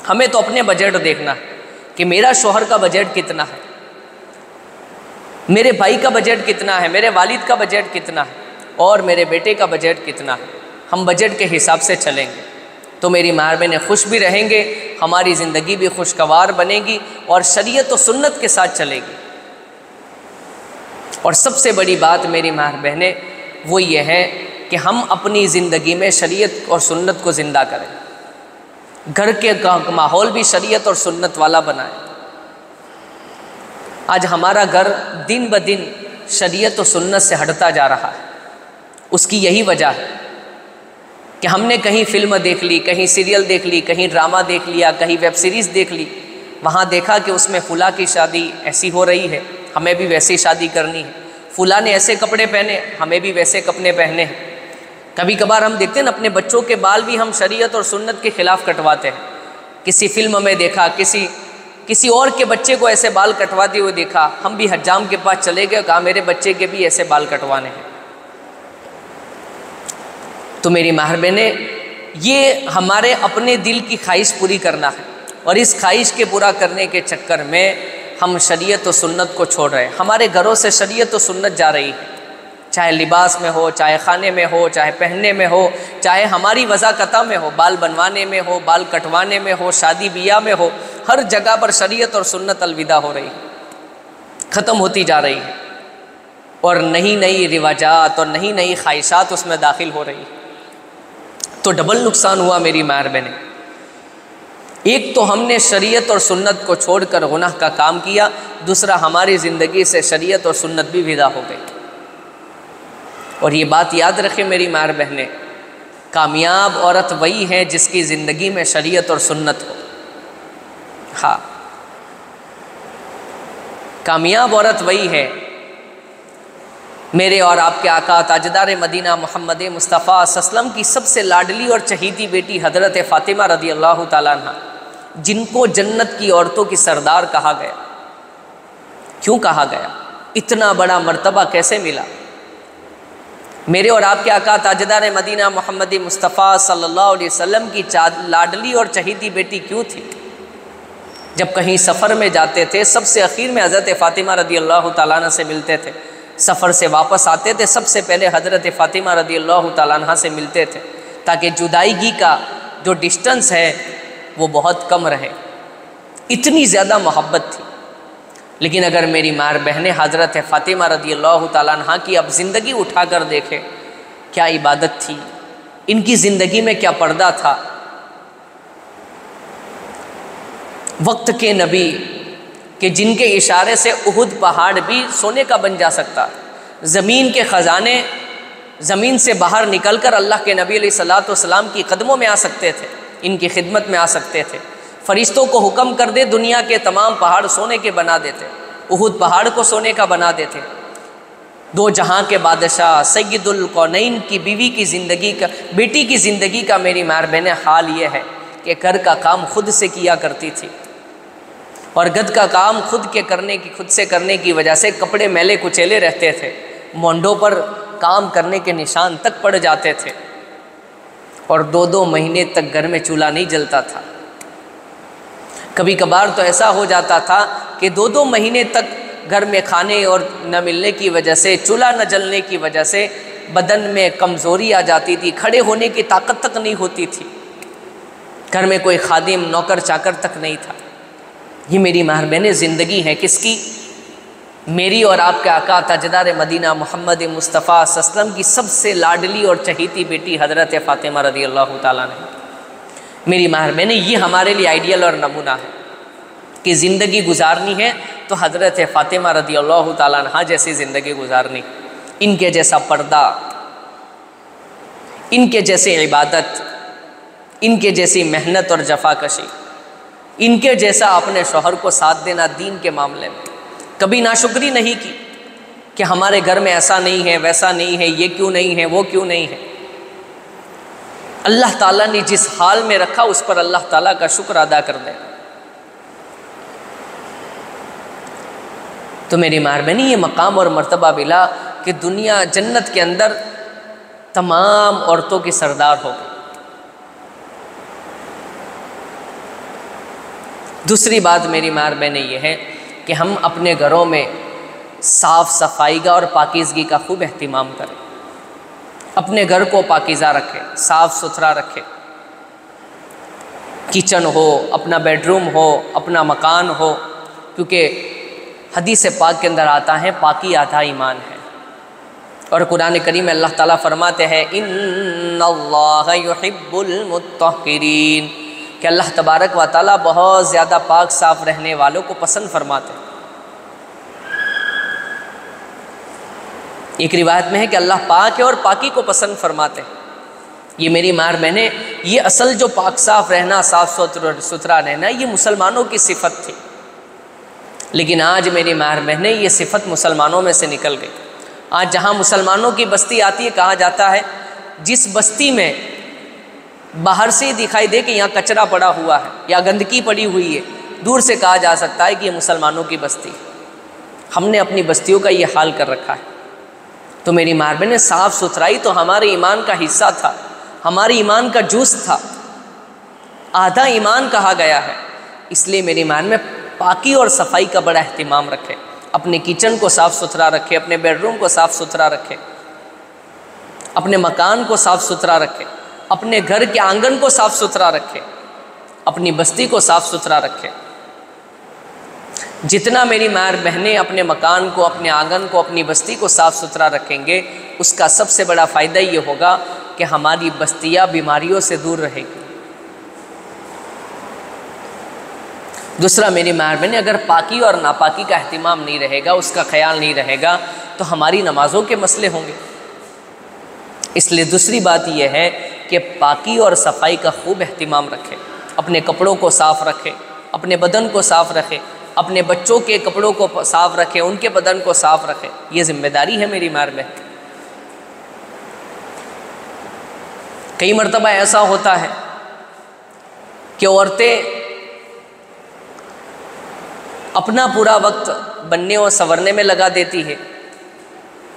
ہمیں تو اپنے بجٹ دیکھنا ہے کہ میرا شوہر کا بجٹ کتنا ہے، میرے بھائی کا بجٹ کتنا ہے، میرے والد کا بجٹ کتنا ہے، اور میرے بیٹے کا بجٹ کتنا ہے۔ ہم بجٹ کے حساب سے چلیں گے تو میری ماں بہنیں خوش بھی رہیں گے، ہماری زندگی بھی خوشگوار بنے گی اور شریعت و سنت کے ساتھ چلے گی۔ اور سب سے بڑی بات میری ماں بہنیں وہ یہ ہے کہ ہم اپنی زندگی میں شریعت اور سنت کو زندہ کریں، گھر کے ماحول بھی شریعت اور سنت والا بنائیں۔ آج ہمارا گھر دن بدن شریعت و سنت سے ہٹتا جا رہا ہے، اس کی یہی وجہ ہے کہ ہم نے کہیں فلم دیکھ لی، کہیں سیریل دیکھ لی، کہیں ڈرامہ دیکھ لیا، کہیں ویب سیریز دیکھ لی، وہاں دیکھا کہ اس میں فلاں کی شادی ایسی ہو رہی ہے، ہمیں بھی ویسی شادی کرنی ہے، فلاں نے ایسے کپڑے پہنے، ہمیں بھی ویسے کپڑے پہنے ہیں۔ کبھی کبھار ہم دیکھتے ہیں اپنے بچوں کے بال بھی ہم شریعت اور سنت کے خلاف کٹواتے ہیں۔ کسی فلم میں دیکھا، کسی اور کے بچے کو ایسے بال کٹواتے ہوئے دیکھا، ہم بھی حجام کے پاس چلے گئے، کہا میرے بچے کے بھی ایسے بال کٹوانے ہیں۔ تو میری ماں بہنیں، یہ ہمارے اپنے دل کی خواہش پوری کرنا ہے، اور اس خواہش کے پورا کرنے کے چکر میں ہم شریعت و سنت کو چھوڑ رہے ہیں۔ ہمارے گھروں سے شریعت و سنت جا رہی ہے، چاہے لباس میں ہو، چاہے کھانے میں ہو، چاہے پہننے میں ہو، چاہے ہماری وضاقتہ میں ہو، بال بنوانے میں ہو، بال کٹوانے میں ہو، شادی بیاہ میں ہو، ہر جگہ پر شریعت اور سنت الوداع ہو رہی ہے، ختم ہوتی جا رہی ہے، اور نئی نئی رواجات اور نئی نئی خواہشات اس میں داخل ہو رہی ہے۔ تو ڈبل نقصان ہوا میری ماں بہنیں۔ ایک تو ہم نے شریعت اور سنت کو چھوڑ کر گناہ کا کام کیا، دوسرا ہماری زندگی سے شریعت اور سنت بھی ودا ہو گئی۔ اور یہ بات یاد رکھے میری ماں بہنیں، کامیاب عورت وہی ہے جس کی زندگی میں شریعت اور سنت ہو۔ ہاں، کامیاب عورت وہی ہے۔ میرے اور آپ کے آقا تاجدار مدینہ محمد مصطفیٰ صلی اللہ علیہ وسلم کی سب سے لاڈلی اور چہیتی بیٹی حضرت فاطمہ رضی اللہ تعالیٰ عنہ، جن کو جنت کی عورتوں کی سردار کہا گیا۔ کیوں کہا گیا؟ اتنا بڑا مرتبہ کیسے ملا؟ میرے اور آپ کے آقا تاجدار مدینہ محمد مصطفیٰ صلی اللہ علیہ وسلم کی لاڈلی اور چہیتی بیٹی کیوں تھی؟ جب کہیں سفر میں جاتے تھے، سب سے اخیر میں حضرت فاطمہ رضی اللہ تعالیٰ عنہ سے ملتے تھے۔ سفر سے واپس آتے تھے، سب سے پہلے حضرت فاطمہ رضی اللہ تعالیٰ عنہ سے ملتے تھے، تاکہ جدائیگی کا جو ڈسٹنس ہے وہ بہت کم رہے۔ اتنی زیادہ محبت تھی۔ لیکن اگر میری ماں بہنیں حضرت فاطمہ رضی اللہ تعالیٰ عنہ کی اب زندگی اٹھا کر دیکھیں، کیا عبادت تھی، ان کی زندگی میں کیا پردہ تھا۔ وقت کے نبی کہ جن کے اشارے سے احد پہاڑ بھی سونے کا بن جا سکتا، زمین کے خزانے زمین سے باہر نکل کر اللہ کے نبی علیہ الصلوۃ والسلام کی قدموں میں آ سکتے تھے، ان کی خدمت میں آ سکتے تھے۔ فرشتوں کو حکم کر دے دنیا کے تمام پہاڑ سونے کے بنا دیتے، احد پہاڑ کو سونے کا بنا دیتے۔ دو جہاں کے بادشاہ سید الکونین کی بیوی کی زندگی کا، بیٹی کی زندگی کا میری ماں بہنیں حال یہ ہے کہ گھر کا کام خود سے کیا کرتی تھی، اور گھر کا کام خود سے کرنے کی وجہ سے کپڑے میلے کچیلے رہتے تھے، مونڈوں پر کام کرنے کے نشان تک پڑ جاتے تھے، اور 2 مہینے تک گھر میں چولہا نہیں جلتا تھا۔ کبھی کبھار تو ایسا ہو جاتا تھا کہ 2 مہینے تک گھر میں کھانے اور نہ ملنے کی وجہ سے، چولہا نہ جلنے کی وجہ سے بدن میں کمزوری آ جاتی تھی، کھڑے ہونے کی طاقت تک نہیں ہوتی تھی، گھر میں کوئی خادم نوکر چاکر تک نہیں تھا۔ یہ میری ماں بہنیں زندگی ہے کس کی؟ میری اور آپ کے آقا تاجدار مدینہ محمد مصطفیٰ صلی اللہ علیہ وسلم کی سب سے لاڈلی اور چہیتی بیٹی حضرت فاطمہ رضی اللہ تعالیٰ نے۔ میری ماں بہنیں، یہ ہمارے لیے آئیڈیل اور نمونہ ہے کہ زندگی گزارنی ہے تو حضرت فاطمہ رضی اللہ تعالیٰ عنہ جیسی زندگی گزارنی، ان کے جیسا پردہ، ان کے جیسے عبادت، ان کے جیسی محنت اور جفاکشی، ان کے جیسا اپنے شوہر کو ساتھ دینا دین کے معاملے میں۔ کبھی ناشکری نہیں کی کہ ہمارے گھر میں ایسا نہیں ہے، ویسا نہیں ہے، یہ کیوں نہیں ہے، وہ کیوں نہیں ہے۔ اللہ تعالیٰ نے جس حال میں رکھا اس پر اللہ تعالیٰ کا شکر ادا کر دیں۔ تو میری ماں بہنیں، یہ مقام اور مرتبہ ملا کہ دنیا جنت کے اندر تمام عورتوں کی سردار ہو گئی۔ دوسری بات میری ماں بہنیں یہ ہے کہ ہم اپنے گھروں میں صاف صفائی کا اور پاکیزگی کا خوب اہتمام کریں، اپنے گھر کو پاکیزہ رکھیں، صاف ستھرا رکھیں۔ کچن ہو، اپنا بیڈ روم ہو، اپنا مکان ہو، کیونکہ حدیث پاک کے اندر آتا ہے پاکی آدھا ایمان ہے۔ اور قرآن کریم میں اللہ تعالیٰ فرماتے ہیں ان اللہ یحب المطہرین، کہ اللہ تبارک و تعالیٰ بہت زیادہ پاک صاف رہنے والوں کو پسند فرماتے ہیں۔ ایک روایت میں ہے کہ اللہ پاک ہے اور پاکی کو پسند فرماتے ہیں۔ یہ میری ماں اور بہنیں، یہ اصل جو پاک صاف رہنا، صاف ستھرا رہنا، یہ مسلمانوں کی صفت تھی، لیکن آج میری ماں اور بہنیں یہ صفت مسلمانوں میں سے نکل گئی۔ آج جہاں مسلمانوں کی بستی آتی ہے، کہا جاتا ہے جس بستی میں باہر سے دکھائی دے کہ یہاں کچرا پڑا ہوا ہے یا گندگی پڑی ہوئی ہے، دور سے کہا جا سکتا ہے کہ یہ مسلمانوں کی بستی ہے۔ ہم نے اپنی بستیوں کا یہ حال کر رکھا ہے۔ تو میری ماں اور بہنیں، صاف ستھرائی تو ہمارے ایمان کا حصہ تھا، ہمارے ایمان کا جز تھا، آدھا ایمان کہا گیا ہے۔ اس لیے میری ماں میں پاکی اور صفائی کا بڑا اہتمام رکھے، اپنے کچن کو صاف ستھرا رکھے، اپنے بیڈ روم کو صاف ستھرا رکھے، اپنے مکان کو صاف ستھرا رکھے، اپنے گھر کے آنگن کو صاف ستھرا رکھے، اپنی بستی کو صاف ستھرا رکھے۔ جتنا میری ماں اور بہنیں اپنے مکان کو، اپنے آنگن کو، اپنی بستی کو صاف ستھرا رکھیں گے، اس کا سب سے بڑا فائدہ یہ ہوگا کہ ہماری بستیاں بیماریوں سے دور رہے گی۔ دوسرا میری ماں اور بہنیں، اگر پاکی اور ناپاکی کا اہتمام نہیں رہے گا، اس کا خیال نہیں رہے گا، تو ہماری نمازوں کے مسئلے ہوں گے۔ اس لیے دوسری بات یہ ہے کہ پاکی اور صفائی کا خوب اہتمام رکھے، اپنے کپڑوں کو صاف رکھے، اپنے بدن کو صاف رکھے، اپنے بچوں کے کپڑوں کو صاف رکھے، ان کے بدن کو صاف رکھے۔ یہ ذمہ داری ہے میری ماں بہن۔ کئی مرتبہ ایسا ہوتا ہے کہ عورتیں اپنا پورا وقت بننے اور سنورنے میں لگا دیتی ہے،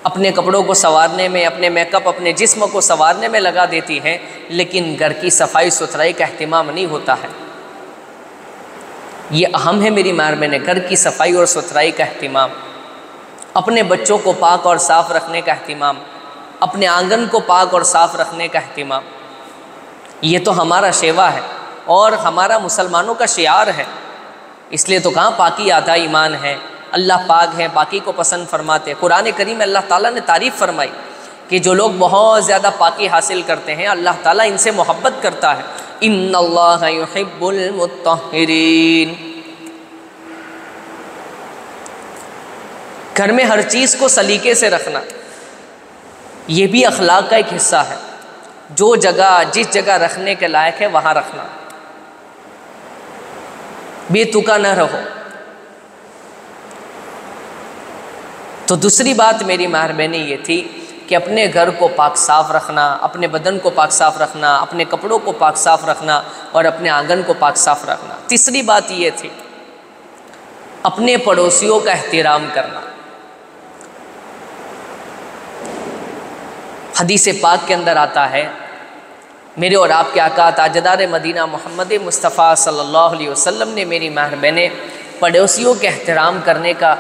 اپنے کپڑوں کو سنوارنے میں، اپنے میک اپ، اپنے جسم کو سنوارنے میں لگا دیتی ہیں، لیکن گھر کی صفائی ستھرائی کا اہتمام نہیں ہوتا ہے۔ یہ اہم ہے میری ماں بہنیں، گھر کی صفائی اور ستھرائی کا اہتمام، اپنے بچوں کو پاک اور صاف رکھنے کا اہتمام، اپنے آنگن کو پاک اور صاف رکھنے کا اہتمام۔ یہ تو ہمارا شیوا ہے اور ہمارا مسلمانوں کا شعار ہے۔ اس لیے تو کہاں پاکی آدھا ایمان ہے، اللہ پاک ہے، پاکی کو پسند فرماتے۔ قرآن کریم میں اللہ تعالیٰ نے تعریف فرمائی کہ جو لوگ بہت زیادہ پاکی حاصل کرتے ہیں، اللہ تعالیٰ ان سے محبت کرتا ہے۔ ان اللہ یحب المطہرین۔ گھر میں ہر چیز کو سلیقے سے رکھنا، یہ بھی اخلاق کا ایک حصہ ہے۔ جو جگہ، جس جگہ رکھنے کے لائق ہے وہاں رکھنا، بے تکا نہ رہو۔ تو دوسری بات میری ماں بہنیں یہ تھی کہ اپنے گھر کو پاک صاف رکھنا، اپنے بدن کو پاک صاف رکھنا، اپنے کپڑوں کو پاک صاف رکھنا اور اپنے آنگن کو پاک صاف رکھنا۔ تیسری بات یہ تھی اپنے پڑوسیوں کا احترام کرنا۔ حدیث پاک کے اندر آتا ہے، میرے اور آپ کے آقا تاجدار مدینہ محمد مصطفیٰ صلی اللہ علیہ وسلم نے میری ماں بہنیں پڑوسیوں کے احترام کرنے کا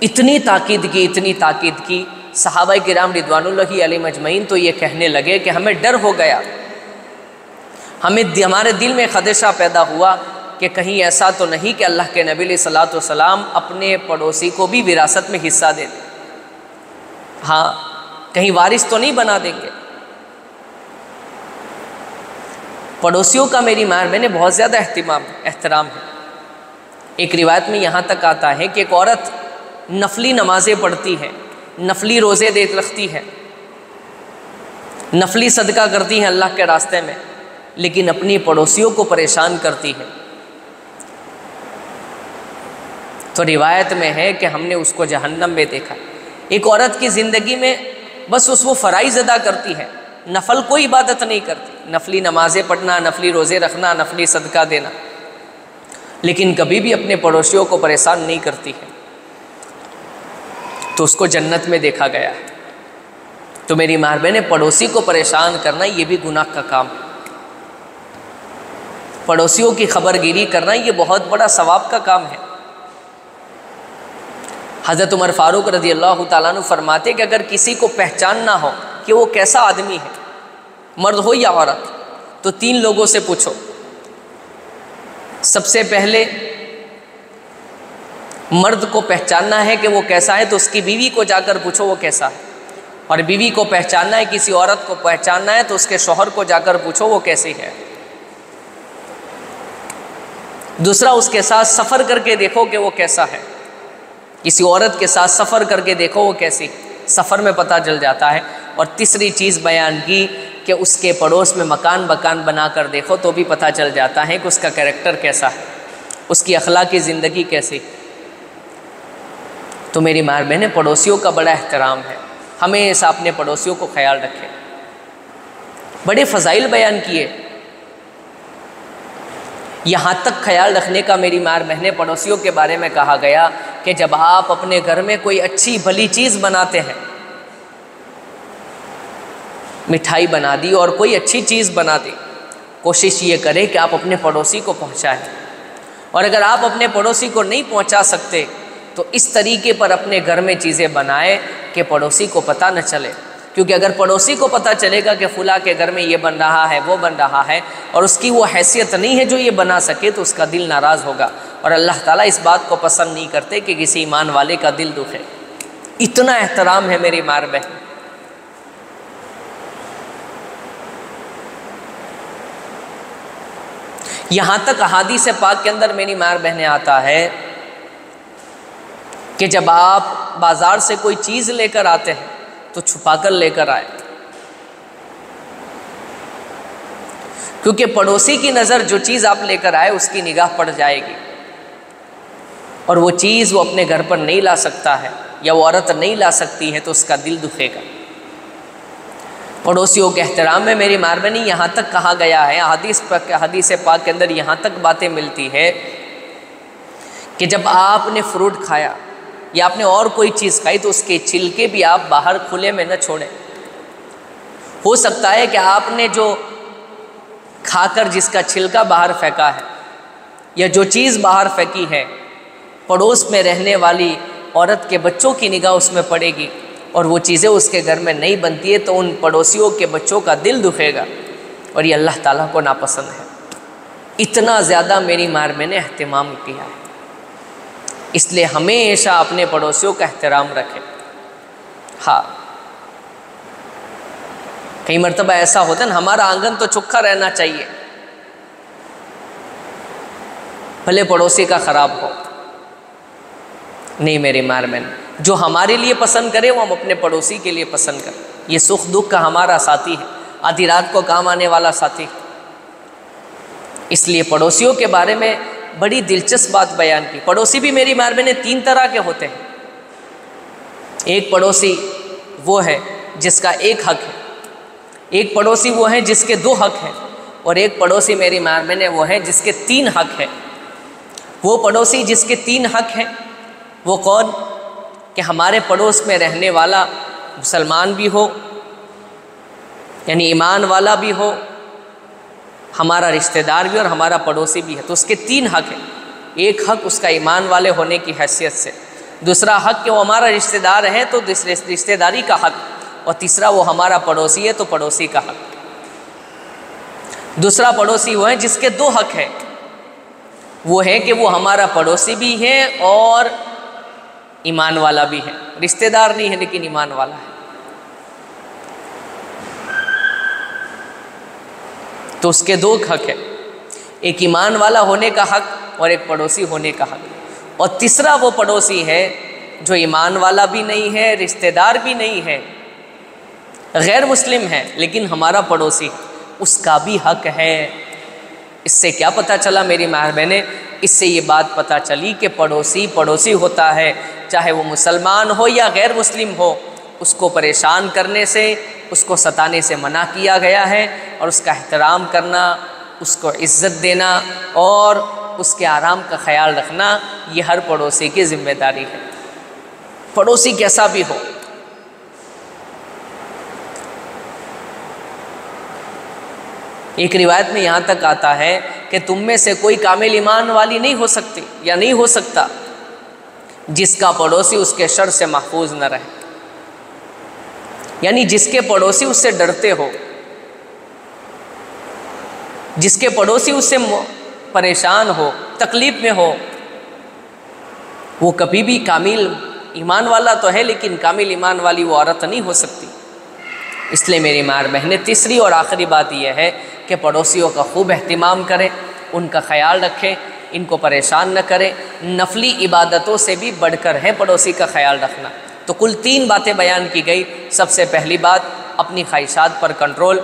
اتنی تاکید کی، صحابہ کرام رضوان اللہ علیہم اجمعین تو یہ کہنے لگے کہ ہمیں ڈر ہو گیا، ہمارے دل میں خدشہ پیدا ہوا کہ کہیں ایسا تو نہیں کہ اللہ کے نبی علیہ الصلوۃ والسلام اپنے پڑوسی کو بھی وراثت میں حصہ دے دیں، ہاں کہیں وارث تو نہیں بنا دیں گے۔ پڑوسیوں کا میری ماں بہنیں بہت زیادہ احترام ہے۔ ایک روایت میں یہاں تک آتا ہے کہ ایک عورت نفلی نمازیں پڑھتی ہے، نفلی روزے رکھتی ہے، نفلی صدقہ کرتی ہے اللہ کے راستے میں، لیکن اپنی پڑوسیوں کو پریشان کرتی ہے، تو روایت میں ہے کہ ہم نے اس کو جہنم میں دیکھا۔ ایک عورت کی زندگی میں بس وہ فرائض ادا کرتی ہے، نفل کوئی عبادت نہیں کرتی، نفلی نمازیں پڑھنا، نفلی روزے رکھنا، نفلی صدقہ دینا، لیکن کبھی بھی اپنے پڑوسیوں کو پریشان نہیں کرتی ہے، تو اس کو جنت میں دیکھا گیا ہے۔ تو میری ماں بہنیں، پڑوسی کو پریشان کرنا یہ بھی گناہ کا کام ہے، پڑوسیوں کی خبر گیری کرنا یہ بہت بڑا ثواب کا کام ہے۔ حضرت عمر فاروق رضی اللہ تعالیٰ عنہ فرماتے کہ اگر کسی کو پہچان نہ ہو کہ وہ کیسا آدمی ہے، مرد ہو یا عورت، تو 3 لوگوں سے پوچھو۔ سب سے پہلے مرد کو پہچاننا ہے کہ وہ کیسا ہے تو اس کی بیوی کو جا کر پوچھو وہ کیسا ہے، اور بیوی کو پہچاننا ہے، کسی عورت کو پہچاننا ہے تو اس کے شوہر کو جا کر پوچھو وہ کیسی ہے۔ دوسرا، اس کے ساتھ سفر کر کے دیکھو کہ وہ کیسا ہے، کسی عورت کے ساتھ سفر کر کے دیکھو وہ کیسی، سفر میں پتہ چل جاتا ہے۔ اور تیسری چیز بیان کی کہ اس کے پڑوس میں مکان بنا کر دیکھو تو بھی پتہ چل جاتا ہے کہ اس کا کیریکٹر کیسا ہے، اس کی اخلاقی زندگی کیسی۔ تو میری ماں بہنیں، پڑوسیوں کا بڑا احترام ہے، ہمیشہ اپنے پڑوسیوں کو خیال رکھیں۔ بڑے فضائل بیان کیے، یہاں تک خیال رکھنے کا میری ماں بہنیں پڑوسیوں کے بارے میں کہا گیا کہ جب آپ اپنے گھر میں کوئی اچھی بھلی چیز بناتے ہیں، مٹھائی بنا دی اور کوئی اچھی چیز بنا دی، کوشش یہ کرے کہ آپ اپنے پڑوسی کو پہنچائیں، اور اگر آپ اپنے پڑوسی کو نہیں پہنچا سکتے تو اس طریقے پر اپنے گھر میں چیزیں بنائیں کہ پڑوسی کو پتہ نہ چلے، کیونکہ اگر پڑوسی کو پتہ چلے گا کہ فلاں کے گھر میں یہ بن رہا ہے وہ بن رہا ہے اور اس کی وہ حیثیت نہیں ہے جو یہ بنا سکے، تو اس کا دل ناراض ہوگا، اور اللہ تعالیٰ اس بات کو پسند نہیں کرتے کہ کسی ایمان والے کا دل دکھے۔ اتنا احترام ہے میری ماں بہن۔ یہاں تک احادیث پاک کے اندر میری ماں بہنیں آتا ہے کہ جب آپ بازار سے کوئی چیز لے کر آتے ہیں تو چھپا کر لے کر آئے، کیونکہ پڑوسی کی نظر جو چیز آپ لے کر آئے اس کی نگاہ پڑ جائے گی، اور وہ چیز وہ اپنے گھر پر نہیں لا سکتا ہے یا وہ عورت نہیں لا سکتی ہے تو اس کا دل دکھے گا۔ پڑوسیوں کے احترام میں میری ماں بہنیں یہاں تک کہا گیا ہے، حدیث پاک کے اندر یہاں تک باتیں ملتی ہے کہ جب آپ نے فروٹ کھایا یا آپ نے اور کوئی چیز کھائی تو اس کے چھلکے بھی آپ باہر کھلے میں نہ چھوڑیں۔ ہو سکتا ہے کہ آپ نے جو کھا کر جس کا چھلکا باہر پھینکا ہے یا جو چیز باہر پھینکی ہے، پڑوس میں رہنے والی عورت کے بچوں کی نگاہ اس میں پڑے گی اور وہ چیزیں اس کے گھر میں نہیں بنتی ہے تو ان پڑوسیوں کے بچوں کا دل دکھے گا، اور یہ اللہ تعالیٰ کو ناپسند ہے۔ اتنا زیادہ میری ماں بہنوں نے اہتمام کیا ہے، اس لیے ہمیشہ اپنے پڑوسیوں کا احترام رکھیں۔ ہاں، کئی مرتبہ ایسا ہوتا ہے نا، ہمارا آنگن تو چوکھا رہنا چاہیے، بھلے پڑوسی کا خراب ہو۔ نہیں میری ماں بہن، جو ہمارے لیے پسند کرے وہ ہم اپنے پڑوسی کے لیے پسند کریں۔ یہ سکھ دکھ کا ہمارا ساتھی ہے، آدھی رات کو کام آنے والا ساتھی۔ اس لیے پڑوسیوں کے بارے میں بڑی دلچسپ بات بیان کی۔ پڑوسی بھی میری ماں بہنیں تین طرح کے ہوتے ہیں۔ ایک پڑوسی وہ ہے جس کا ایک حق ہے، ایک پڑوسی وہ ہے جس کے دو حق ہیں، اور ایک پڑوسی میری ماں بہنیں وہ ہے جس کے تین حق ہیں۔ وہ پڑوسی جس کے تین حق ہیں وہ کون؟ کہ ہمارے پڑوس میں رہنے والا مسلمان بھی ہو، یعنی ایمان والا بھی ہو، ہمارا رشتہ دار بھی اور ہمارا پڑوسی بھی ہے، تو اس کے تین حق ہیں۔ ایک حق اس کا ایمان والے ہونے کی حیثیت سے، دوسرا حق کہ وہ ہمارا رشتہ دار ہے تو رشتہ داری کا حق، اور تیسرا وہ ہمارا پڑوسی ہے تو پڑوسی کا حق۔ دوسرا پڑوسی وہ ہے جس کے دو حق ہیں، وہ ہے کہ وہ ہمارا پڑوسی بھی ہے اور ایمان والا بھی ہے، رشتہ دار نہیں ہے لیکن ایمان والا ہے، تو اس کے دو حق ہے، ایک ایمان والا ہونے کا حق اور ایک پڑوسی ہونے کا حق۔ اور تیسرا وہ پڑوسی ہے جو ایمان والا بھی نہیں ہے، رشتہ دار بھی نہیں ہے، غیر مسلم ہے لیکن ہمارا پڑوسی، اس کا بھی حق ہے۔ اس سے کیا پتہ چلا میری ماں بہنیں؟ اس سے یہ بات پتہ چلی کہ پڑوسی پڑوسی ہوتا ہے، چاہے وہ مسلمان ہو یا غیر مسلم ہو، اس کو پریشان کرنے سے، اس کو ستانے سے منع کیا گیا ہے، اور اس کا احترام کرنا، اس کو عزت دینا اور اس کے آرام کا خیال رکھنا یہ ہر پڑوسی کی ذمہ داری ہے، پڑوسی کیسا بھی ہو۔ ایک روایت میں یہاں تک آتا ہے کہ تم میں سے کوئی کامل ایمان والی نہیں ہو سکتی یا نہیں ہو سکتا جس کا پڑوسی اس کے شر سے محفوظ نہ رہے، یعنی جس کے پڑوسی اس سے ڈرتے ہو، جس کے پڑوسی اس سے پریشان ہو، تکلیف میں ہو، وہ کبھی بھی کامل ایمان والا تو ہے لیکن کامل ایمان والی وہ عورت نہیں ہو سکتی۔ اس لیے میری ماں اور بہنیں، تیسری اور آخری بات یہ ہے کہ پڑوسیوں کا خوب اہتمام کریں، ان کا خیال رکھیں، ان کو پریشان نہ کریں۔ نفلی عبادتوں سے بھی بڑھ کر ہے پڑوسی کا خیال رکھنا۔ تو کل 3 باتیں بیان کی گئی۔ سب سے پہلی بات، اپنی خواہشات پر کنٹرول۔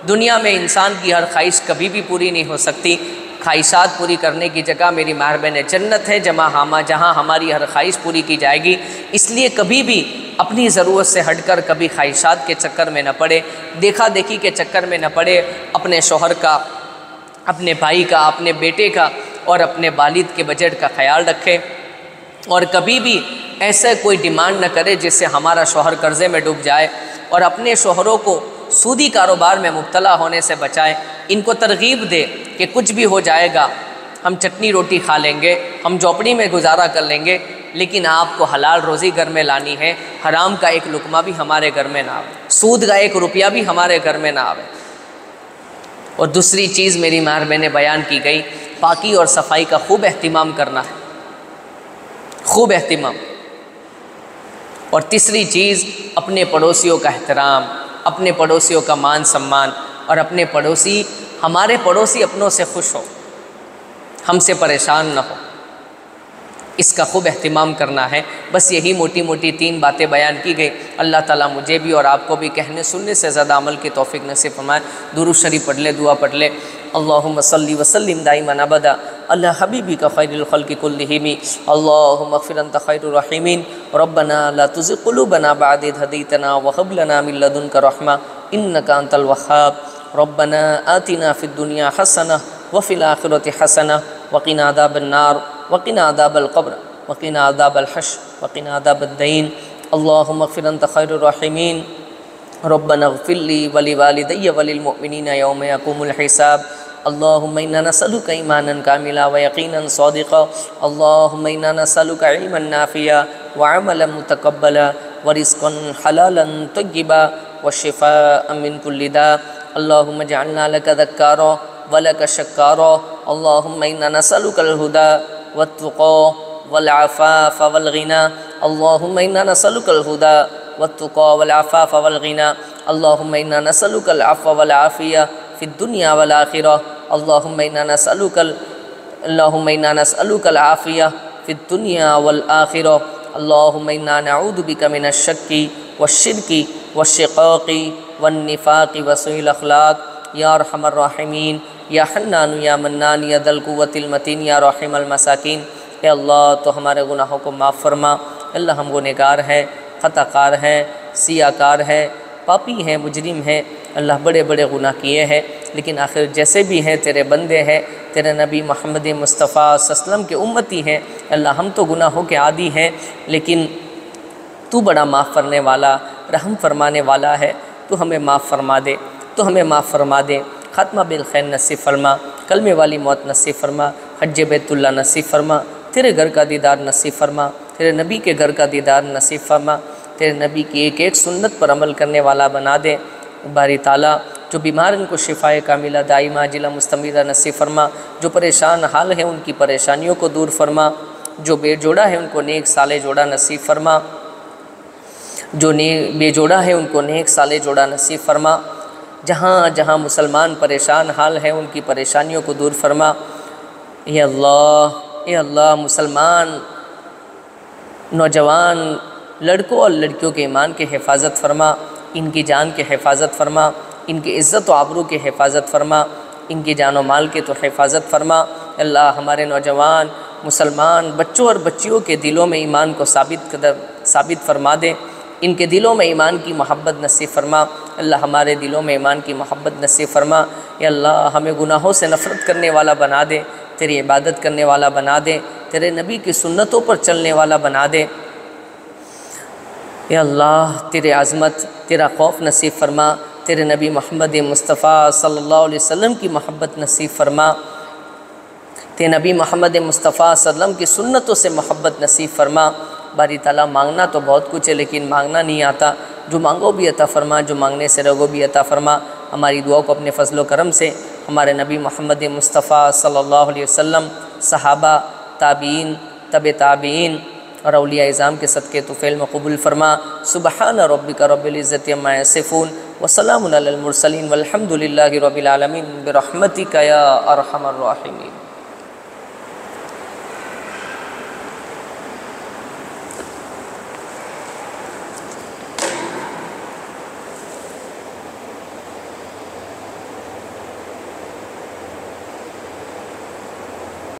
دنیا میں انسان کی ہر خواہش کبھی بھی پوری نہیں ہو سکتی۔ خواہشات پوری کرنے کی جگہ میری ماں بہنیں جنت ہے جہاں ہماری ہر خواہش پوری کی جائے گی۔ اس لیے کبھی بھی اپنی ضرورت سے ہٹ کر کبھی خواہشات کے چکر میں نہ پڑے، دیکھا دیکھی کے چکر میں نہ پڑے۔ اپنے شوہر کا، اپنے بھائی کا، اپنے بیٹے کا اور اپنے والد کے بجٹ کا خیال رکھے، اور کبھی بھی ایسا کوئی ڈیمانڈ نہ کرے جس سے ہمارا شوہر قرضے میں ڈوب جائے، اور اپنے شوہروں کو سودی کاروبار میں مبتلا ہونے سے بچائے۔ ان کو ترغیب دے کہ کچھ بھی ہو جائے گا، ہم چٹنی روٹی کھا لیں گے، ہم جھونپڑی میں گزارا کر لیں گے، لیکن آپ کو حلال روزی گھر میں لانی ہے، حرام کا ایک لقمہ بھی ہمارے گھر میں نہ آئے، سود کا 1 روپیہ بھی ہمارے گھر میں نہ آئے۔ اور دوسری چیز میری ماں بہنیں بیان کی گئی، پاکی اور صفائی کا خوب اہتمام کرنا ہے، خوب اہتمام۔ اور تیسری چیز، اپنے پڑوسیوں کا احترام، اپنے پڑوسیوں کا مان سمان، اور اپنے پڑوسی، ہمارے پڑوسی اپنوں سے خوش ہو، ہم سے پریشان نہ ہو، اس کا خوب اہتمام کرنا ہے۔ بس یہی موٹی موٹی 3 باتیں بیان کی گئی۔ اللہ تعالیٰ مجھے بھی اور آپ کو بھی کہنے سننے سے زیادہ عمل کی توفیق نصیب فرمائے۔ درود شریف پڑھ لے، دعا پڑھ لے۔ اللہم صلی وسلم دائما ابدا علی حبیبک خیر الخلق کلہم، اللہم اغفر انت خیر الرحیمین، ربنا لا تزغ قلوبنا بعد اذ ہدیتنا وہب لنا من لدنک رحمہ انک انت الوہاب، ربنا آتنا فی الدنیا حسنہ وفی الآخرۃ حسنہ وقنا عذاب النار وقنا عذاب القبر وقنا عذاب الحشر وقنا عذاب الدین، اللہم اغفر انت خیر الراحمین، ربنا اغفر لی ولوالدی وللمؤمنین یوم یقوم الحساب، اللہم انا نسألک ایمانا کاملا ویقینا صادقا، اللہم انا نسألک علما نافعا وعملا متقبلا ورزقا حلالا طیبا وشفاء من کل داء، اللہم اجعلنا لک ذکارا ولک شکارا، اللہم انا نسألک الہدى والتقى والعفاف والغنى، اللہم انا نسألک الہدى والتقى والعفاف والغنى، اللہم انا نسألک العفو والعافیہ فی الدنیا والآخرہ، اللہم انا نسألک العافیہ فی الدنیا والآخرہ، اللہم انا نعوذ بک من الشک والشرک والشقاق والنفاق وسوء الاخلاق، یا ارحم الراحمین، یا حنان یا منان یا ذی القوۃ المتین، یا رحیم المساکین۔ اے اللہ تو ہمارے گناہوں کو معاف فرما۔ اللہ ہم گنہگار ہیں، خطا کار ہیں، سیاہ کار ہیں، پاپی ہیں، مجرم ہیں، اللہ بڑے بڑے گناہ کیے ہیں، لیکن آخر جیسے بھی ہیں تیرے بندے ہیں، تیرے نبی محمد مصطفیٰ صلی اللہ علیہ وسلم کے امتی ہیں۔ اللہ ہم تو گناہوں کے عادی ہیں، لیکن تو بڑا معاف کرنے والا، رحم فرمانے والا ہے، تو ہمیں معاف فرما دے، تو ہمیں معاف فرما دے، خاتمہ بالخیر نصیب فرما، کلمے والی موت نصیب فرما، حج بیت اللہ نصیب فرما، تیرے گھر کا دیدار نصیب فرما، تیرے نبی کے گھر کا دیدار نصیب فرما، تیرے نبی کی ایک ایک سنت پر عمل کرنے والا بنا دے۔ باری تعالیٰ جو بیمار ان کو شفائے کاملہ دائمہ عاجلہ مستمرہ نصیب فرما، جو پریشان حال ہیں ان کی پریشانیوں کو دور فرما، جو بے جوڑا ہے ان کو نیک صالح جوڑا نصیب فرما، جو بے جوڑا ہے ان کو نیک صالح جوڑا نصیب فرما، جہاں جہاں مسلمان پریشان حال ہیں ان کی پریشانیوں کو دور فرما۔ اے اللہ مسلمان نوجوان لڑکوں اور لڑکیوں کے ایمان کے حفاظت فرما، ان کی جان کے حفاظت فرما، ان کی عزت و آبرو کے حفاظت فرما، ان کی جان و مال کے تو حفاظت فرما۔ اللہ ہمارے نوجوان مسلمان بچوں اور بچیوں کے دلوں میں ایمان کو ثابت فرما دے، ان کے دلوں میں ایمان کی محبت نصیب فرما۔ اللہ ہمارے دلوں میں ایمان کی محبت نصیب فرما۔ یا اللہ ہمیں گناہوں سے نفرت کرنے والا بنا دے، تیری عبادت کرنے والا بنا دے، تیرے نبی کی سنتوں پر چلنے والا بنا دے۔ یا اللہ تیرے عظمت، تیرا خوف نصیب فرما، تیرے نبی محمد مصطفیٰ صلی اللہ علیہ وسلم کی محبت نصیب فرما، تیرے نبی محمد مصطفیٰ صلی اللہ علیہ وسلم کی سنتوں سے محبت نصیب فرما۔ باری تعالیٰ مانگنا تو بہت کچھ ہے لیکن مانگنا نہیں آتا، جو مانگو بھی عطا فرما، جو مانگنے سے رگو بھی عطا فرما۔ ہماری دعا کو اپنے فضل و کرم سے ہمارے نبی محمد مصطفیٰ صلی اللہ علیہ وسلم، صحابہ، تابعین، تبع تابعین اور اولیاء اعظام کے صدقے طفیل میں قبول فرما۔ سبحان ربک رب العزت عما یصفون وسلام علی المرسلین والحمد للہ رب العالمین برحمتک یا ارحم الراحمین۔